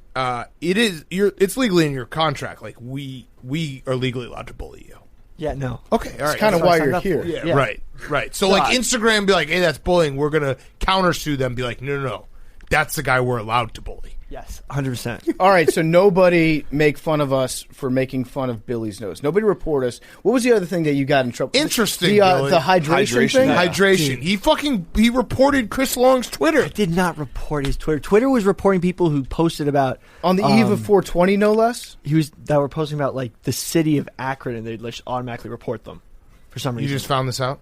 it's legally in your contract. Like we are legally allowed to bully you. Yeah, no. Okay, all right. It's kind of That's what I why signed you're up here. for. Yeah, Yeah. right. So like Instagram be like, hey, that's bullying. We're gonna counter sue them. Be like, no. That's the guy we're allowed to bully. Yes, 100%. All right, so nobody make fun of us for making fun of Billy's nose. Nobody report us. What was the other thing that you got in trouble? Interesting, The Billy. hydration thing. Yeah. Hydration. He reported Chris Long's Twitter. I did not report his Twitter. Twitter was reporting people who posted about On the eve of 420, no less. that were posting about like the city of Akron, and they'd just automatically report them for some You reason. just found this out?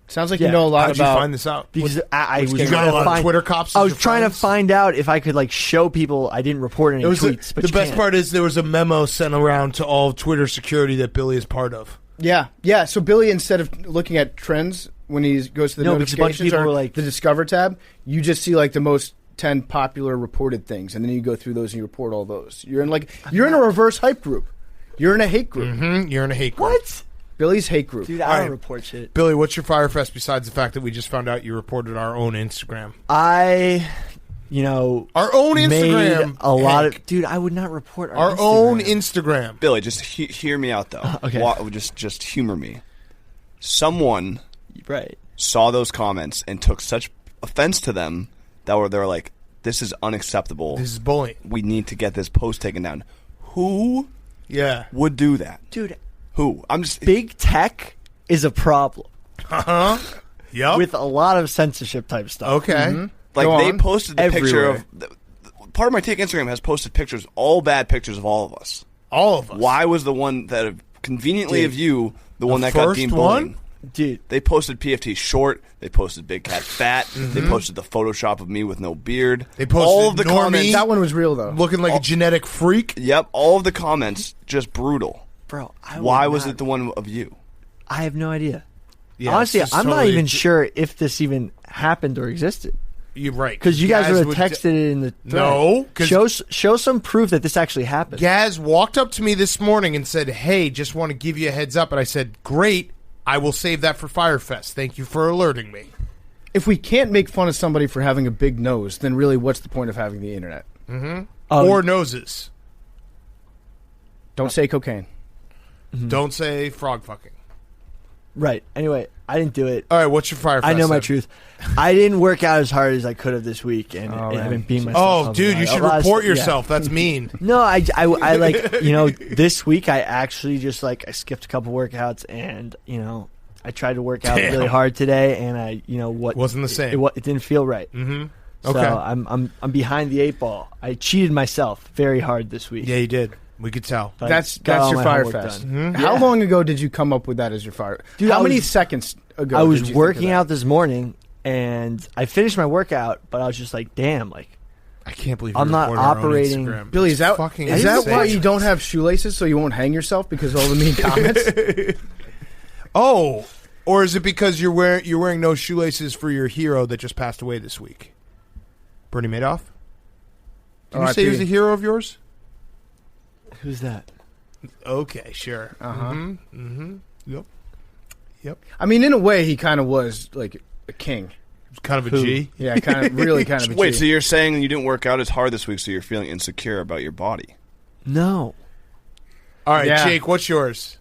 Sounds like Yeah. you know a lot How'd about. you find this out? because I was You got trying a to lot of find Twitter cops I as was your trying friends? to find out if I could like show people I didn't report any It was tweets. But the you best can't. part is there was a memo sent around to all of Twitter security that Billy is part of. Yeah. So Billy, instead of looking at trends when he goes to the No, because a bunch of notifications people or were like- the Discover tab, you just see like the most 10 popular reported things, and then you go through those and you report all those. You're in a reverse hype group. You're in a hate group. You're in a hate group. What? Billy's hate group. Dude, I All don't right. report shit. Billy, what's your Fyre Fest besides the fact that we just found out you reported our own Instagram? I, Our own made Instagram. a lot Hank. of dude. I would not report Our Instagram. own Instagram. Billy, just hear me out though. Okay. Just humor me. Someone Right. saw those comments and took such offense to them that they were like, "This is unacceptable. This is bullying. We need to get this post taken down." Who Yeah. would do that? Dude, Who? I'm just big tech is a problem Yep. with a lot of censorship type stuff. okay. like Go they on. posted the picture Everywhere. of. Part of my take Instagram has posted pictures, all bad pictures of all of us. All of us. Why was the one that conveniently Dude, of you the one that got first deemed one? bullying? Dude, They posted PFT short. They posted Big Cat fat. They posted the Photoshop of me with no beard. They posted all of the Normie. comments. That one was real though. Looking like a genetic freak. Yep, all of the comments just brutal. bro, Why was it the one of you? I have no idea. Yeah, Honestly, it's I'm just not totally- even sure if this even happened or existed. You're right. Because you guys would have would texted it in the thread. No, 'cause- show some proof that this actually happened. Gaz walked up to me this morning and said, hey, just want to give you a heads up. And I said, great. I will save that for Fyre Fest. Thank you for alerting me. If we can't make fun of somebody for having a big nose, then really what's the point of having the internet? Or noses. Don't say cocaine. Don't say frog fucking. Right. Anyway, I didn't do it. All right, what's your Fyre Fest? I know my then? truth. I didn't work out as hard as I could have this week, and Oh, and I've man. been beating myself Oh, up dude, about you it. should A lot of report stuff- yourself. That's mean. No, I like, this week I actually just like, I skipped a couple workouts, and, I tried to work out Damn. really hard today, and I, what Wasn't the same. It didn't feel right. Mm-hmm. So Okay. I'm behind the eight ball. I cheated myself very hard this week. Yeah, you did. We could tell. But I That's got all your my Fyre homework Fest. done. How Yeah. long ago did you come up with that as your Fyre? Dude, How I many was- seconds ago? I did was you think of working that? out this morning, and I finished my workout, but I was just like, damn, like, I can't believe I'm you not reported our own operating- Instagram. Billy, is that fucking is that insane. why you don't have shoelaces so you won't hang yourself because of all the mean comments? Oh, or is it because you're wearing no shoelaces for your hero that just passed away this week, Bernie Madoff? Did you say he was a hero of yours? who's that? Okay, sure. Yep. I mean, in a way, he kind of was like a king. It's kind of a Who? G. Yeah, kind of, really kind of a Wait, G. so you're saying you didn't work out as hard this week, so you're feeling insecure about your body? No. All right, Yeah. Jake, what's yours?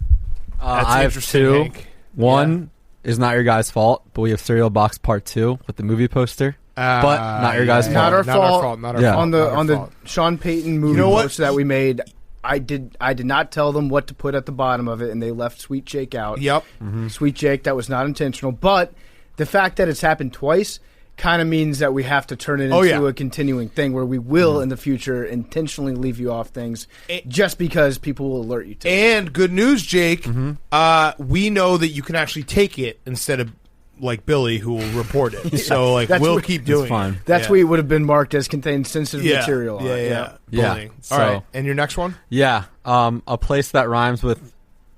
That's I have interesting, two. Hank. One is not your guys' fault, but we have Cereal Box Part 2 with the movie poster. But not your guys' Not fault. our fault. Not our Yeah. fault. on not our the fault. Sean Payton movie know what? poster that we made. I did not tell them what to put at the bottom of it, and they left Sweet Jake out. Yep. Sweet Jake, that was not intentional. But the fact that it's happened twice kind of means that we have to turn it into a continuing thing where we will in the future intentionally leave you off things just because people will alert you to it. And good news, Jake. We know that you can actually take it instead of like Billy, who will report it. So like we'll keep doing it. That's where it would have been marked as contained sensitive material. Yeah. Yeah. All right. And your next one? Yeah. A place that rhymes with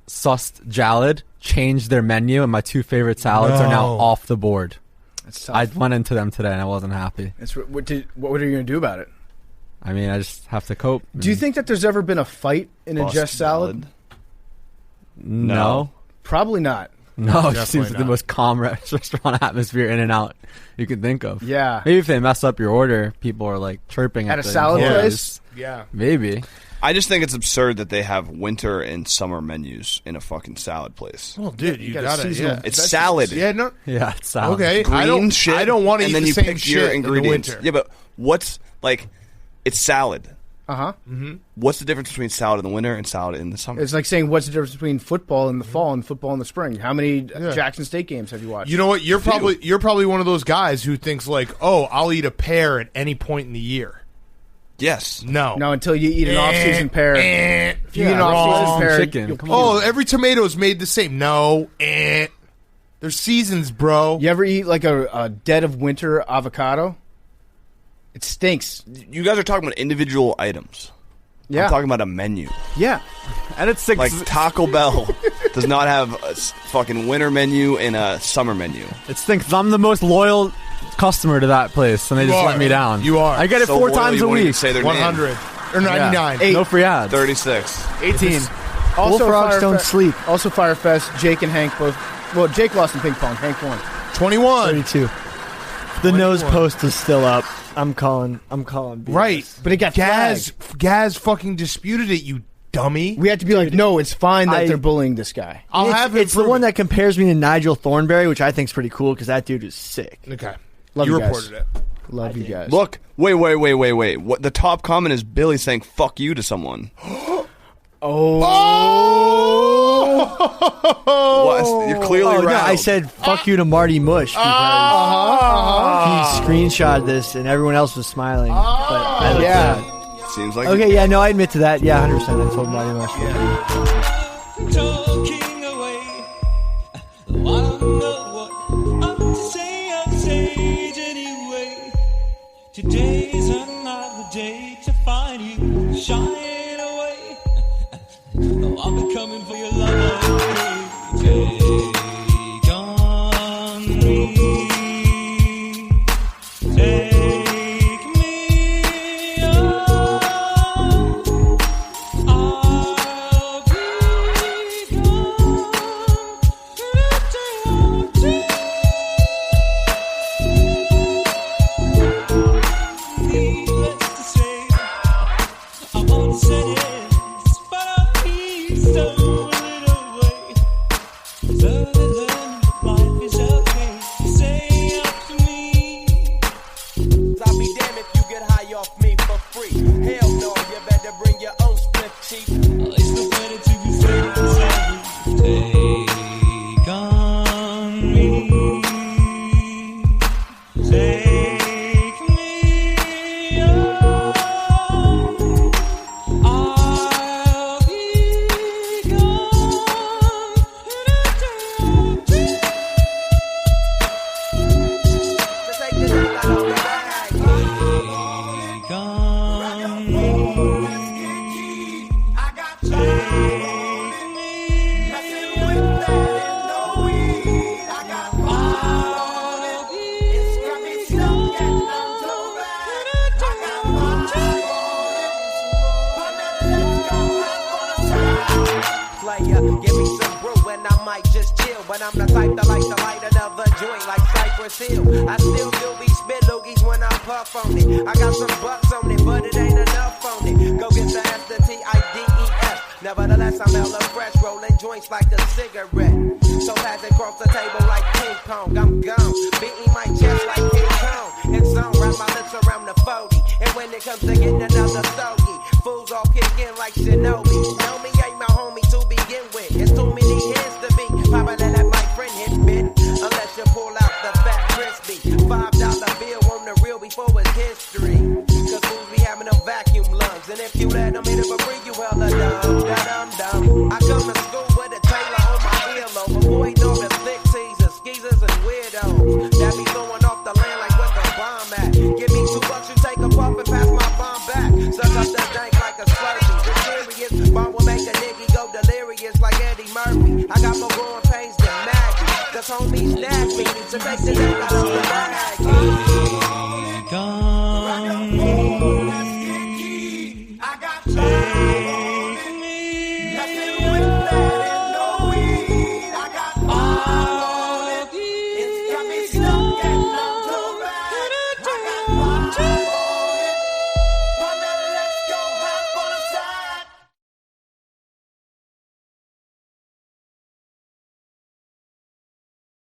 sussed jalad changed their menu, and my 2 favorite salads are now off the board. That's tough. I went into them today, and I wasn't happy. What are you going to do about it? I mean, I just have to cope. Do you think that there's ever been a fight in a Just Salad? No. Probably not. No, it just seems like the most calm restaurant atmosphere in and out you could think of. Yeah. Maybe if they mess up your order, people are like chirping at a salad place. Yeah. Maybe. I just think it's absurd that they have winter and summer menus in a fucking salad place. Well, dude, you got it. Yeah. It's salad. Yeah, it's salad. Okay. Green shit. I don't want to eat and then the you same pick your shit ingredients. in the winter. Yeah, but what's like? It's salad. What's the difference between salad in the winter and salad in the summer? It's like saying what's the difference between football in the fall and football in the spring? How many Jackson State games have you watched? You know what? You're probably one of those guys who thinks like, oh, I'll eat a pear at any point in the year. Yes. No, until you eat an off-season pear. If you eat an off-season pear, chicken. Every tomato's made the same. No. There's seasons, bro. You ever eat like a dead of winter avocado? It stinks. You guys are talking about individual items. Yeah. I'm talking about a menu. Yeah. And it's like Taco Bell does not have a fucking winter menu and a summer menu. It stinks. I'm the most loyal customer to that place, and they just let me down. You are. I get it So 4 loyal, times you a won't even week. say their 100 or 99. Yeah. No free ads. 36. 18. Also, Bullfrogs don't Fest, sleep. Also, Fyre Fest, Jake and Hank both. Well, Jake lost in ping pong. Hank won. 21. 32. The nose post is still up. I'm calling. BS. Right. But it got Gaz fucking disputed it, you dummy. We had to be like, no, it's fine that they're bullying this guy. I'll have him It's the one that compares me to Nigel Thornberry, which I think is pretty cool because that dude is sick. Okay. Love you you guys. reported it. Love you guys. Look, wait. What the top comment is Billy saying "fuck you" to someone. What? You're clearly No, aroused. I said fuck you to Marty Mush because he screenshotted this and everyone else was smiling. But I looked sad. Seems like Okay, yeah, no, I admit to that. Yeah, 100%. I told Marty Mush. Talking away. Wanna know what I'm to say, I'll say it anyway. Today's another day to find you shining away. Oh, I'll be coming for your love. Take on me. Take me on. I'll be gone. Needless to say, I won't say this, but I'll be stolen away. So that life is okay. Say up to me. I'll be damned if you get high off me for free. Hell no, you better bring your own split cheap. It's no better to be safe than sorry. Take on me. Take me on. I'll be gone in a day. To take this out of the bag. Take on me. Player, give me some brew and I might just chill. But I'm the type that like to light another joint like Cypress Hill. I still do be spit loogies when I puff on it. I got some bucks on it, but it ain't enough on it. Go get the S, the T-I-D-E-S. Nevertheless, I'm hella fresh, rolling joints like a cigarette. So pass it across the table like ping pong. I'm gone, beating my chest like King Kong. It's on, wrap my lips around the 40. And when it comes to getting another stogie, fools all kick in like Shinobi. Know me ain't my homie to begin with. It's too many hands to be. Probably let my friend hit bit. Unless you pull out the fat crispy. $5 bill on the real before it's history. Cause fools be having them vacuum lungs. And if you let them hit it for free, you hella dumb. I come to school with a Taylor on my earlobe. Avoiding all the slick teasers, skeezers, and weirdos. That be throwing off the land like where the bomb at. Give me $2, you take a puff and pass my bomb back. Suck up the dank like a Slurpee. The serious bomb will make a nigga go delirious like Eddie Murphy. I got more growing pains than Maggie. Cause homies nag me. So take the nigga